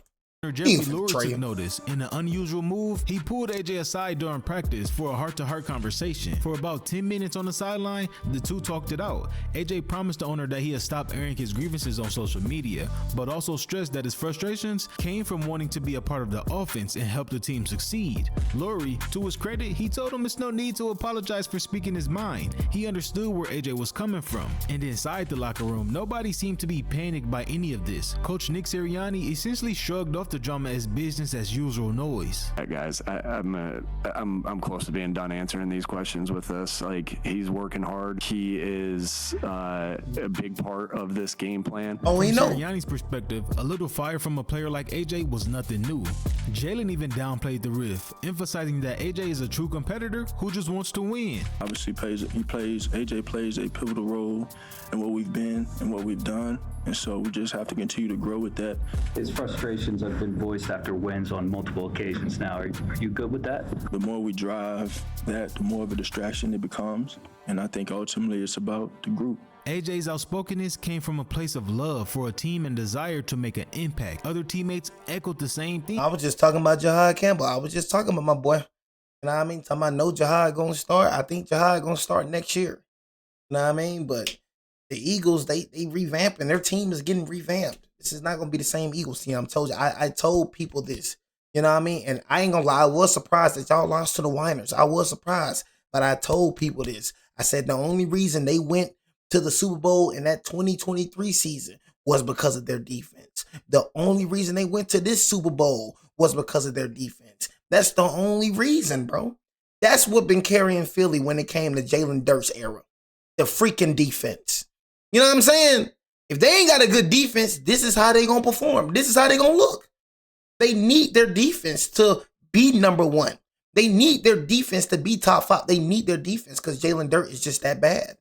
Jeffrey Lurie took notice. In an unusual move, he pulled AJ aside during practice for a heart-to-heart conversation. For about 10 minutes on the sideline, the two talked it out. AJ promised the owner that he had stopped airing his grievances on social media, but also stressed that his frustrations came from wanting to be a part of the offense and help the team succeed. Lurie, to his credit, he told him it's no need to apologize for speaking his mind. He understood where AJ was coming from. And inside the locker room, nobody seemed to be panicked by any of this. Coach Nick Sirianni essentially shrugged off the drama as business as usual noise. Guys, I'm close to being done answering these questions with this. Like, he's working hard. He is a big part of this game plan. Oh, we know. From Sirianni's perspective, a little fire from a player like AJ was nothing new. Jalen even downplayed the riff, emphasizing that AJ is a true competitor who just wants to win. Obviously, AJ plays a pivotal role in what we've been and what we've done. And so we just have to continue to grow with that. His frustrations have been voiced after wins on multiple occasions now. Are you good with that? The more we drive that, the more of a distraction it becomes. And I think ultimately it's about the group. AJ's outspokenness came from a place of love for a team and desire to make an impact. Other teammates echoed the same thing. I was just talking about Jahad Campbell. I was just talking about my boy. You know what I mean? Talking about no Jahad gonna start. I think Jahad gonna start next year. You know what I mean? But the Eagles, they revamping. Their team is getting revamped. This is not gonna be the same Eagles team. I'm told you. I told people this. You know what I mean? And I ain't gonna lie, I was surprised that y'all lost to the Winers. I was surprised, but I told people this. I said the only reason they went to the Super Bowl in that 2023 season was because of their defense. The only reason they went to this Super Bowl was because of their defense. That's the only reason, bro. That's what been carrying Philly when it came to Jalen Hurts era. The freaking defense. You know what I'm saying? If they ain't got a good defense, this is how they gonna perform. This is how they gonna look. They need their defense to be number one. They need their defense to be top 5. They need their defense because Jalen Hurts is just that bad.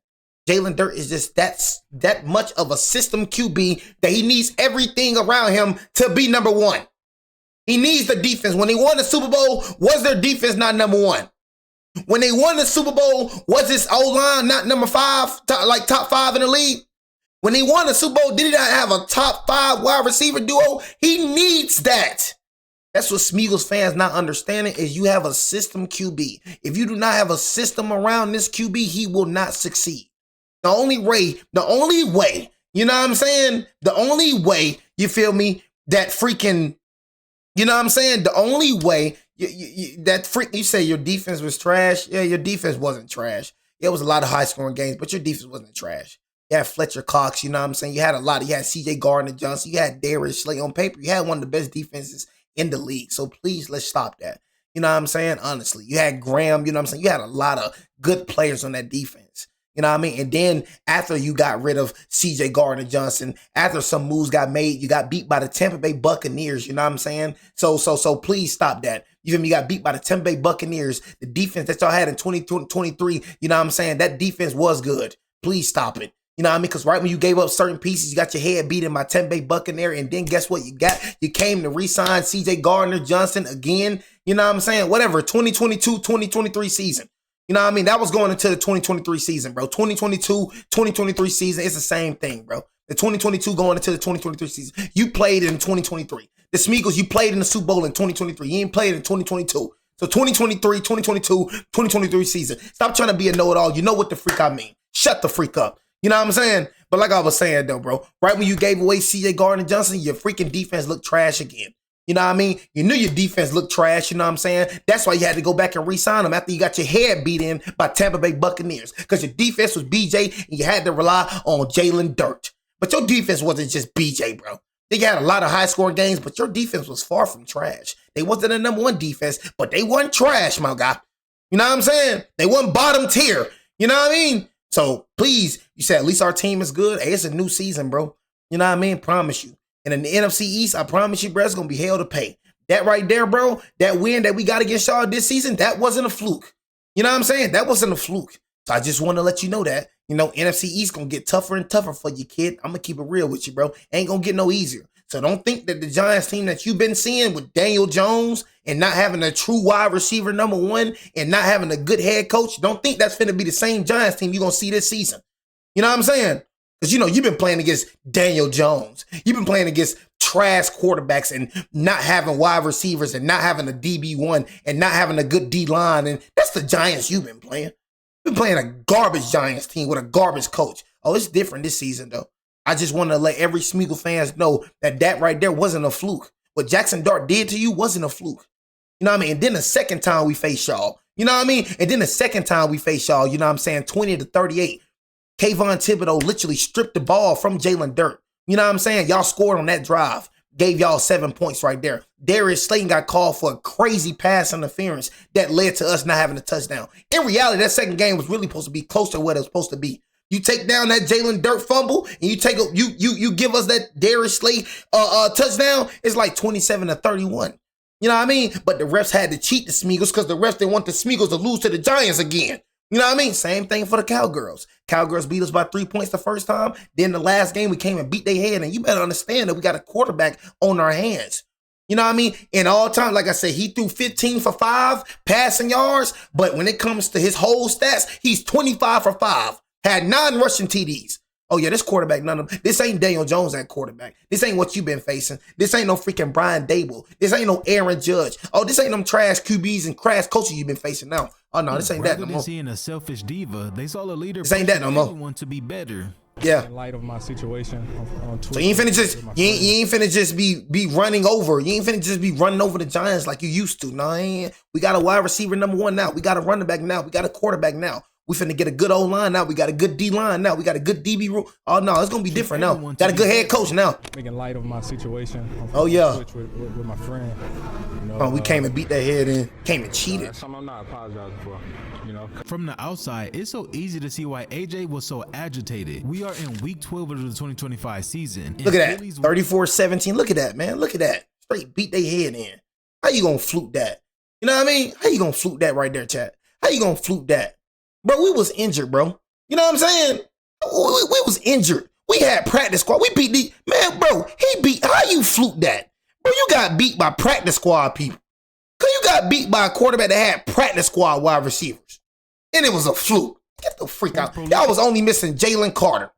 Jalen Hurts is just that much of a system QB that he needs everything around him to be number one. He needs the defense. When they won the Super Bowl, was their defense not number one? When they won the Super Bowl, was his O-line not number 5, top 5 in the league? When they won the Super Bowl, did he not have a top 5 wide receiver duo? He needs that. That's what Smeagol's fans not understanding is you have a system QB. If you do not have a system around this QB, he will not succeed. The only way, you know what I'm saying? The only way, you feel me, that freaking, you know what I'm saying? The only way, you say your defense was trash. Yeah, your defense wasn't trash. It was a lot of high-scoring games, but your defense wasn't trash. You had Fletcher Cox, you know what I'm saying? You had a lot. You had CJ Gardner-Johnson. You had Darius Slay. On paper, you had one of the best defenses in the league. So please, let's stop that. You know what I'm saying? Honestly, you had Graham, you know what I'm saying? You had a lot of good players on that defense. You know what I mean? And then after you got rid of CJ Gardner-Johnson, after some moves got made, you got beat by the Tampa Bay Buccaneers. You know what I'm saying? So please stop that. You feel me? You got beat by the Tampa Bay Buccaneers. The defense that y'all had in 2023, you know what I'm saying? That defense was good. Please stop it. You know what I mean? Because right when you gave up certain pieces, you got your head beat in by Tampa Bay Buccaneers. And then guess what you got? You came to re-sign CJ Gardner-Johnson again. You know what I'm saying? Whatever, 2022, 2023 season. You know what I mean? That was going into the 2023 season, bro. 2022, 2023 season, it's the same thing, bro. The 2022 going into the 2023 season. You played in 2023. The Smeagol, you played in the Super Bowl in 2023. You ain't played in 2022. So 2023, 2022, 2023 season. Stop trying to be a know-it-all. You know what the freak I mean. Shut the freak up. You know what I'm saying? But like I was saying, though, bro, right when you gave away C.J. Gardner-Johnson, your freaking defense looked trash again. You know what I mean? You knew your defense looked trash, you know what I'm saying? That's why you had to go back and re-sign them after you got your head beat in by Tampa Bay Buccaneers, because your defense was BJ and you had to rely on Jalen Dirt. But your defense wasn't just BJ, bro. They had a lot of high-scoring games, but your defense was far from trash. They wasn't the #1 defense, but they wasn't trash, my guy. You know what I'm saying? They wasn't bottom tier. You know what I mean? So, please, you said at least our team is good. Hey, it's a new season, bro. You know what I mean? Promise you. And in the NFC East, I promise you, bro, it's going to be hell to pay. That right there, bro, that win that we got against y'all this season, that wasn't a fluke. You know what I'm saying? That wasn't a fluke. So I just want to let you know that. You know, NFC East going to get tougher and tougher for you, kid. I'm going to keep it real with you, bro. Ain't going to get no easier. So don't think that the Giants team that you've been seeing with Daniel Jones and not having a true wide receiver #1 and not having a good head coach, don't think that's finna be the same Giants team you're going to see this season. You know what I'm saying? Because, you know, you've been playing against Daniel Jones. You've been playing against trash quarterbacks and not having wide receivers and not having a DB1 and not having a good D-line. And that's the Giants you've been playing. You've been playing a garbage Giants team with a garbage coach. Oh, it's different this season, though. I just want to let every Smeagol fans know that that right there wasn't a fluke. What Jackson Dart did to you wasn't a fluke. You know what I mean? And then the second time we faced y'all. You know what I mean? And then the second time we faced y'all, you know what I'm saying, 20-38. Kayvon Thibodeau literally stripped the ball from Jalen Dirt. You know what I'm saying? Y'all scored on that drive. Gave y'all 7 points right there. Darius Slayton got called for a crazy pass interference that led to us not having a touchdown. In reality, that second game was really supposed to be close to what it was supposed to be. You take down that Jalen Dirt fumble and you take you give us that Darius Slayton touchdown. It's like 27-31. You know what I mean? But the refs had to cheat the Smeagol's because the refs didn't want the Smeagol's to lose to the Giants again. You know what I mean? Same thing for the Cowgirls. Cowgirls beat us by 3 points the first time. Then the last game we came and beat their head. And you better understand that we got a quarterback on our hands. You know what I mean? In all time, like I said, he threw 15 for 5 passing yards. But when it comes to his whole stats, he's 25 for 5. Had 9 rushing TDs. Oh, yeah, this quarterback, none of them. This ain't Daniel Jones at quarterback. This ain't what you've been facing. This ain't no freaking Brian Dable. This ain't no Aaron Judge. Oh, this ain't them trash QBs and trash coaches you've been facing now. Oh, no, this ain't that no more. Seeing a selfish diva, they saw the leader. This ain't that no more. Want to be better. Yeah. In light of my situation on Twitter. So you ain't finna just be running over. You ain't finna just be running over the Giants like you used to. No, we got a wide receiver #1 now. We got a running back now. We got a quarterback now. We finna get a good O-line now. We got a good D-line now. We got a good DB rule. Oh, no, it's going to be different now. Got a good head coach now. Making light of my situation. Oh, yeah. With my friend. You know, oh, we came and beat their head in. Came and cheated. That's something I'm not apologizing for. You know? From the outside, it's so easy to see why AJ was so agitated. We are in week 12 of the 2025 season. Look at that. 34-17. Look at that, man. Look at that. Straight beat their head in. How you going to fluke that? You know what I mean? How you going to fluke that right there, chat? How you going to fluke that? Bro, we was injured, bro. You know what I'm saying? We was injured. We had practice squad. We beat the man, bro. He beat. How you fluke that, bro? You got beat by practice squad people. Cause you got beat by a quarterback that had practice squad wide receivers, and it was a fluke. Get the freak out. Y'all was only missing Jalen Carter.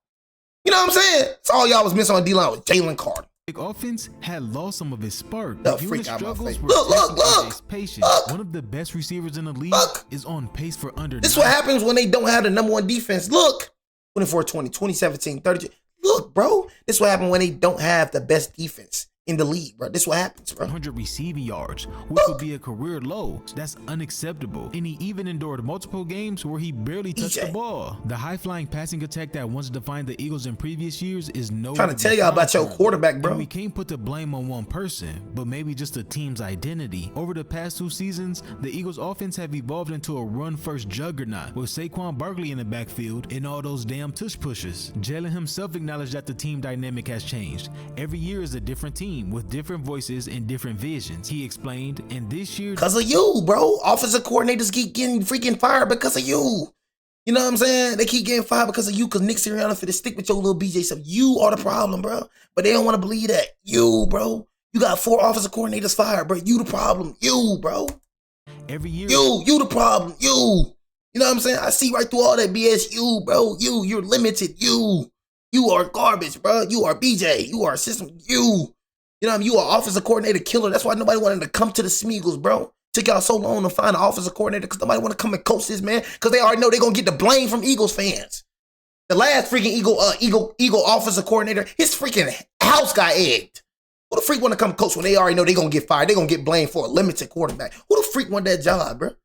You know what I'm saying? That's all y'all was missing on D-line was Jalen Carter. Offense had lost some of its spark. The freak out my face. Look. Look. One of the best receivers in the league is on pace for under. This is what happens when they don't have the #1 defense. Look, 24-20, 2017, 30. Look, bro. This is what happens when they don't have the best defense in the league, bro. This is what happens, bro. 100 receiving yards, which would be a career low. That's unacceptable. And he even endured multiple games where he barely touched the ball. The high-flying passing attack that once defined the Eagles in previous years is no. Trying to tell y'all about your quarterback, bro. And we can't put the blame on one person, but maybe just the team's identity. Over the past 2 seasons, the Eagles' offense have evolved into a run-first juggernaut with Saquon Barkley in the backfield and all those damn tush pushes. Jalen himself acknowledged that the team dynamic has changed. Every year is a different team with different voices and different visions, he explained. And this year, because of you, bro, offensive coordinators keep getting freaking fired because of you. You know what I'm saying? They keep getting fired because of you, because Nick Sirianni for to stick with your little BJ stuff. You are the problem, bro. But they don't want to believe that. You, bro. You got 4 offensive coordinators fired, bro. You the problem. You, bro. Every year. You the problem. You You know what I'm saying? I see right through all that BS. You, bro, you're limited. You are garbage, bro. You are BJ. You are a system. You know what I mean? You are offensive coordinator killer. That's why nobody wanted to come to the Smeagol's, bro. Took y'all so long to find an offensive coordinator because nobody want to come and coach this, man. Because they already know they're going to get the blame from Eagles fans. The last freaking Eagle offensive coordinator, his freaking house got egged. Who the freak want to come coach when they already know they're going to get fired? They're going to get blamed for a limited quarterback. Who the freak want that job, bro?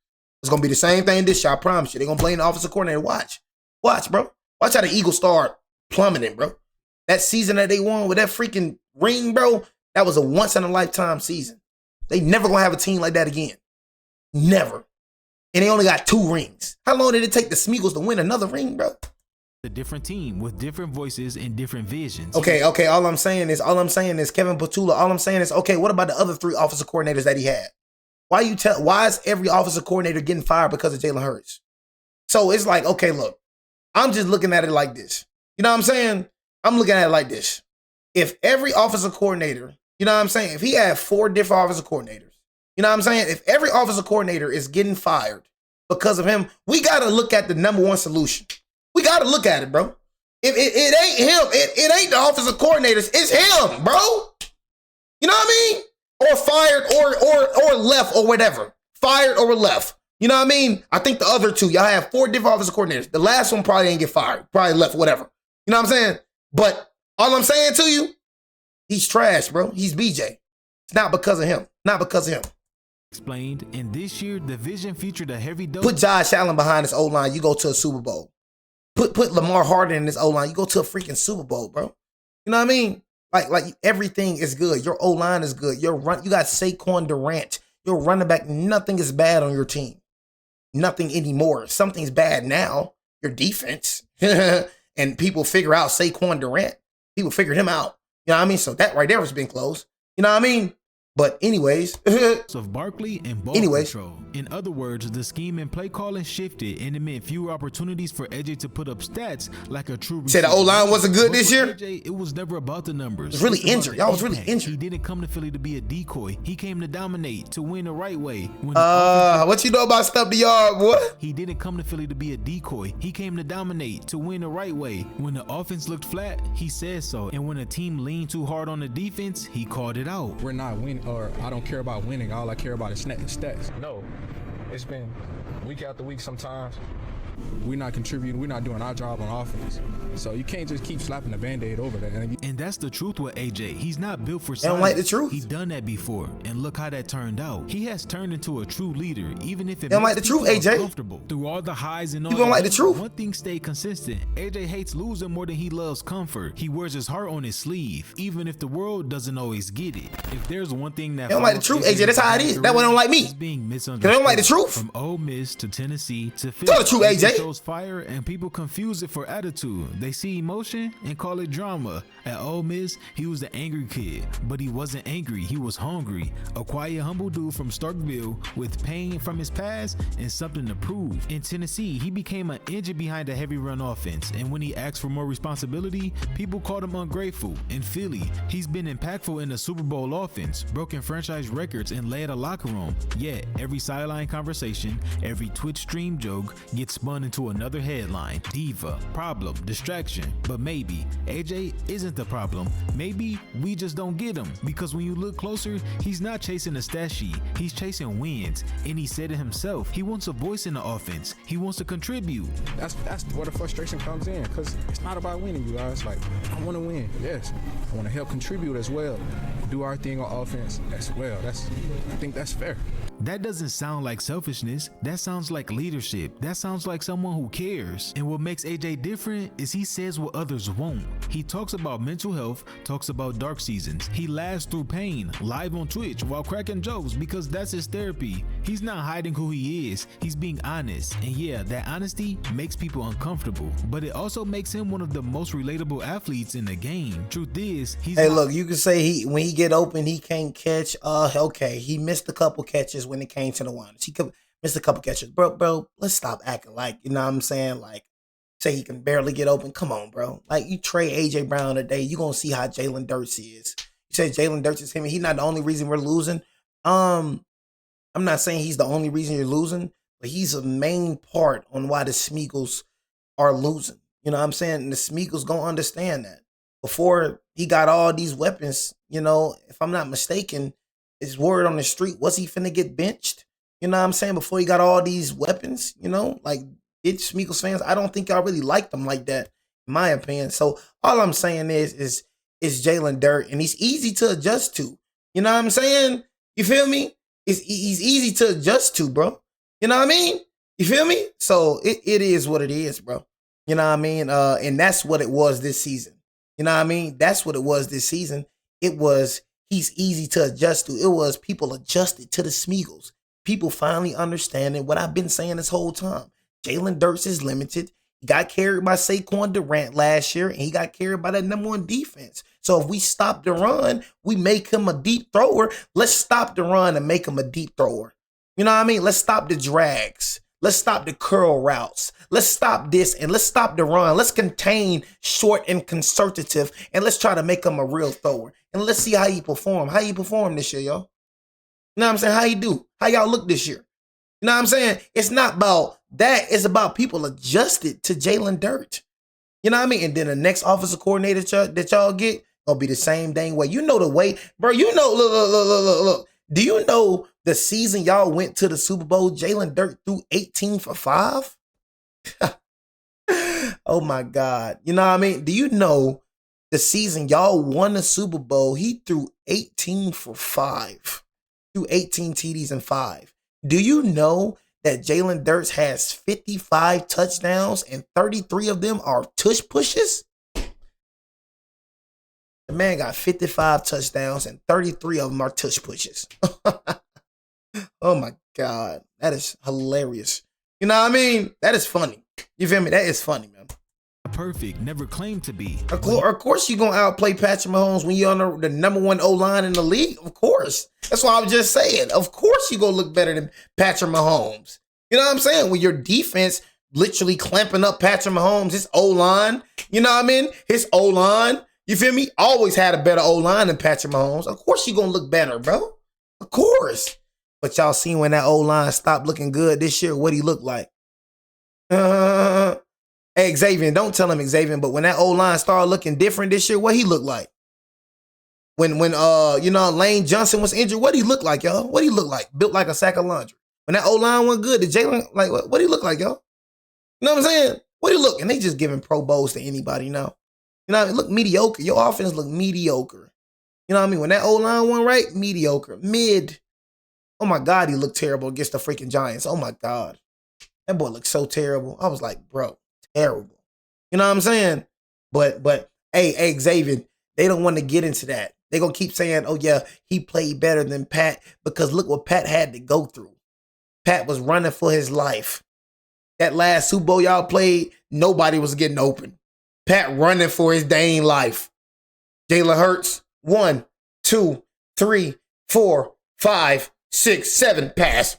It's going to be the same thing this year, I promise you. They're going to blame the offensive coordinator. Watch, bro. Watch how the Eagles start plummeting, bro. That season that they won with that freaking ring, bro, that was a once-in-a-lifetime season. They never going to have a team like that again. Never. And they only got 2 rings. How long did it take the Smeagol's to win another ring, bro? A different team with different voices and different visions. Okay. All I'm saying is Kevin Petula. All I'm saying is, okay, what about the other 3 offensive coordinators that he had? Why is every offensive coordinator getting fired because of Jalen Hurts? So it's like, okay, look, I'm just looking at it like this. You know what I'm saying? I'm looking at it like this. If every offensive coordinator, you know what I'm saying? If he had 4 different offensive coordinators, you know what I'm saying? If every offensive coordinator is getting fired because of him, we got to look at the number one solution. We got to look at it, bro. If it ain't him, it ain't the offensive coordinators. It's him, bro. You know what I mean? Or fired or left or whatever. Fired or left. You know what I mean? I think the other 2, y'all have 4 different offensive coordinators. The last one probably didn't get fired. Probably left, whatever. You know what I'm saying? But all I'm saying to you, he's trash, bro. He's BJ. It's not because of him. Not because of him. Explained, and this year, the vision featured a heavy dose. Put Josh Allen behind this O-line, you go to a Super Bowl. Put Lamar Harden in this O-line, you go to a freaking Super Bowl, bro. You know what I mean? Like everything is good. Your O-line is good. You got Saquon Durant. Your running back, nothing is bad on your team. Nothing anymore. Something's bad now. Your defense. And people figure out Saquon Durant. People figured him out. You know what I mean? So that right there has been close. You know what I mean? But anyways. of Barkley and ball control. In other words, the scheme and play calling shifted, and it meant fewer opportunities for AJ to put up stats like a true receiver. Said the O-line wasn't good this year? AJ, it was never about the numbers. It was really injured. Y'all was really injured. He didn't come to Philly to be a decoy. He came to dominate, to win the right way. What you know about Step the Yard, boy? He didn't come to Philly to be a decoy. He came to dominate, to win the right way. When the offense looked flat, he said so. And when a team leaned too hard on the defense, he called it out. We're not winning, or I don't care about winning. All I care about is stats. No, it's been week after week sometimes. We're not contributing. We're not doing our job on offense. So you can't just keep slapping the Band-Aid over that. And that's the truth with AJ. He's not built for silence. They don't like the truth. He's done that before. And look how that turned out. He has turned into a true leader, even if it don't like the truth, AJ. Comfortable. Through all the highs and all. You don't like the truth. One thing stayed consistent. AJ hates losing more than he loves comfort. He wears his heart on his sleeve, even if the world doesn't always get it. If there's one thing that they don't like the truth, AJ. That's how it is. That one don't like me. Being misunderstood. They don't like the truth. From Ole Miss to Tennessee to Philly. Tell the truth, AJ. Shows fire and people confuse it for attitude. They see emotion and call it drama. At Ole Miss, he was the angry kid, but he wasn't angry. He was hungry. A quiet, humble dude from Starkville with pain from his past and something to prove. In Tennessee, he became an engine behind a heavy run offense, and when he asked for more responsibility, people called him ungrateful. In Philly, he's been impactful in the Super Bowl offense, broken franchise records, and led a locker room. Yet, every sideline conversation, every Twitch stream joke gets spun into another headline. Diva, problem, distraction. But maybe AJ isn't the problem. Maybe we just don't get him, because when you look closer, he's not chasing a stat sheet. He's chasing wins, and he said it himself. He wants a voice in the offense. He wants to contribute. That's where the frustration comes in, because it's not about winning, you guys. Like, I want to win, yes. I want to help contribute as well. Do our thing on offense as well. I think that's fair. That doesn't sound like selfishness. That sounds like leadership. That sounds like someone who cares. And what makes AJ different is he says what others won't. He talks about mental health, talks about dark seasons. He laughs through pain, live on Twitch while cracking jokes, because that's his therapy. He's not hiding who he is. He's being honest. And yeah, that honesty makes people uncomfortable, but it also makes him one of the most relatable athletes in the game. Truth is, he's look, you can say when he get open, he can't catch. Okay, he missed a couple catches when it came to the ones. He missed a couple catches. Bro, let's stop acting like, you know what I'm saying? Like, say he can barely get open. Come on, bro. Like, you trade AJ Brown today, you're going to see how Jalen Hurts is. You say Jalen Hurts is him, and he's not the only reason we're losing. I'm not saying he's the only reason you're losing, but he's a main part on why the Smeagol's are losing. You know what I'm saying? And the Smeagol's gonna understand that. Before he got all these weapons, you know, if I'm not mistaken, his word on the street, was he finna get benched? You know what I'm saying? Before he got all these weapons, you know, like it's Smeagol's fans. I don't think y'all really liked him like that, in my opinion. So all I'm saying is Jalen Dirt, and he's easy to adjust to. You know what I'm saying? You feel me? He's easy to adjust to, bro. You know what I mean? You feel me? So it is what it is, bro. You know what I mean? And that's what it was this season. You know what I mean? That's what it was this season. It was he's easy to adjust to. It was people adjusted to the Smeagol's. People finally understanding what I've been saying this whole time. Jalen Hurts is limited. He got carried by Saquon Durant last year, and he got carried by that #1 defense. So if we stop the run, we make him a deep thrower. Let's stop the run and make him a deep thrower. You know what I mean? Let's stop the drags. Let's stop the curl routes. Let's stop this and let's stop the run. Let's contain short and conservative, and let's try to make him a real thrower. And let's see how he perform. How he perform this year, y'all? You know what I'm saying? How he do? How y'all look this year? You know what I'm saying? It's not about that. It's about people adjusted to Jalen Dirt. You know what I mean? And then the next offensive coordinator that y'all get gonna be the same dang way. You know the way, bro. You know, look. Do you know the season y'all went to the Super Bowl, Jalen Dirt threw 18 for 5? Oh my God. You know what I mean? Do you know the season y'all won the Super Bowl, he threw 18 for 5. Threw 18 TDs and 5. Do you know that Jalen Hurts has 55 touchdowns and 33 of them are tush pushes? The man got 55 touchdowns and 33 of them are tush pushes. Oh my God. That is hilarious. You know what I mean? That is funny. You feel me? That is funny, man. Perfect, never claimed to be. Of course you're going to outplay Patrick Mahomes when you're on the #1 O-line in the league. Of course. That's what I was just saying. Of course you're going to look better than Patrick Mahomes. You know what I'm saying? When your defense literally clamping up Patrick Mahomes, his O-line, you know what I mean? His O-line, you feel me? Always had a better O-line than Patrick Mahomes. Of course you're going to look better, bro. Of course. But y'all seen when that O-line stopped looking good this year, what he looked like. Hey, Xavier, don't tell him, Xavier, but when that O-line started looking different this year, what he looked like? When you know, Lane Johnson was injured, what he look like, y'all? What he look like? Built like a sack of laundry. When that O-line went good, did Jalen, like, what he look like, y'all? You know what I'm saying? What he look? And they just giving Pro Bowls to anybody now. You know what I mean? Look mediocre. Your offense look mediocre. You know what I mean? When that O-line went right, mediocre. Mid. Oh my God, he looked terrible against the freaking Giants. Oh my God. That boy looked so terrible. I was like, bro, terrible. You know what I'm saying? But hey, Xavier, they don't want to get into that. They're going to keep saying, oh yeah, he played better than Pat, because look what Pat had to go through. Pat was running for his life. That last Super Bowl y'all played, nobody was getting open. Pat running for his dang life. Jalen Hurts, 1, 2, 3, 4, 5, 6, 7 pass.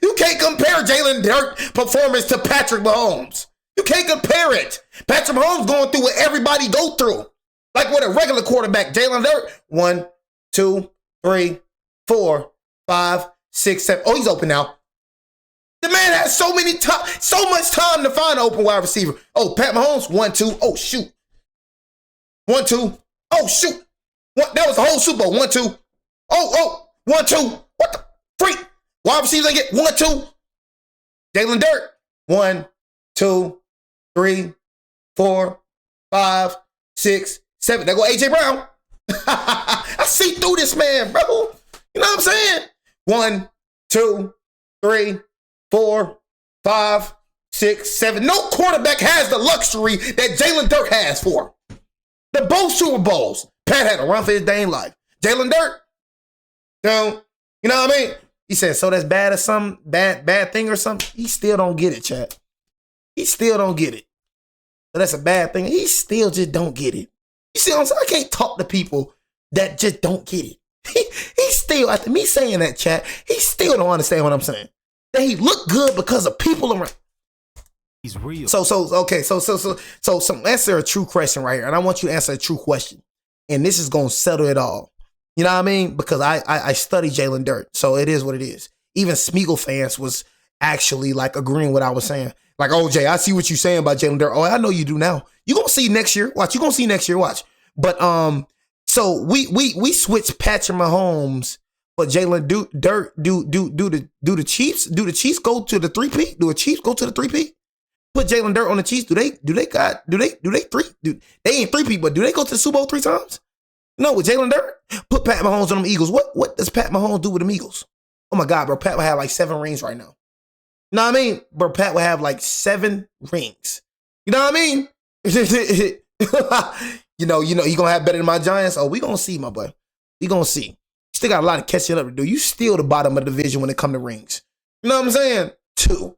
You can't compare Jalen Hurts' performance to Patrick Mahomes. You can't compare it. Patrick Mahomes going through what everybody go through. Like with a regular quarterback. Jalen Hurts, 1, 2, 3, 4, 5, 6, 7. Oh, he's open now. The man has so much time to find an open wide receiver. Oh, Pat Mahomes, 1, 2. Oh, shoot. 1, 2. Oh, shoot. That was the whole Super Bowl. 1, 2. Oh, 1, 2. What the freak? Wide receivers they get 1, 2. Jalen Dirt, 1, 2, 3, 4, 5, 6, 7. There go AJ Brown. I see through this man, bro. You know what I'm saying? 1, 2, 3, 4, 5, 6, 7. No quarterback has the luxury that Jalen Dirt has for. The both Super Bowls, Pat had to run for his dang life. Jalen Dirt, you know what I mean? He said, so that's bad or some bad thing or something? He still don't get it, chat. He still don't get it. So that's a bad thing. He still just don't get it. You see what I'm saying? I can't talk to people that just don't get it. He still, after me saying that, chat, he still don't understand what I'm saying. That he looked good because of people around. He's real. So answer a true question right here. And I want you to answer a true question. And this is going to settle it all. You know what I mean? Because I study Jalen Dirt. So it is what it is. Even Smeagol fans was actually like agreeing with what I was saying. Like, OJ, I see what you're saying about Jalen Hurts. Oh, I know you do now. You're gonna see next year. Watch, you're gonna see next year. Watch. But so we switched Patrick Mahomes, but Jalen do the Chiefs? Do the Chiefs go to the 3P? Do the Chiefs go to the 3P? Put Jalen Hurts on the Chiefs. Do they ain't 3P, but do they go to the Super Bowl 3 times? No, with Jalen Hurts. Put Pat Mahomes on them Eagles. What does Pat Mahomes do with them Eagles? Oh my God, bro. Pat would have like 7 rings right now. You know what I mean? Bro, Pat would have like 7 rings. You know what I mean? you know, he gonna have better than my Giants. Oh, we gonna see, my boy. We gonna see. Still got a lot of catching up to do. You still the bottom of the division when it come to rings. You know what I'm saying? 2.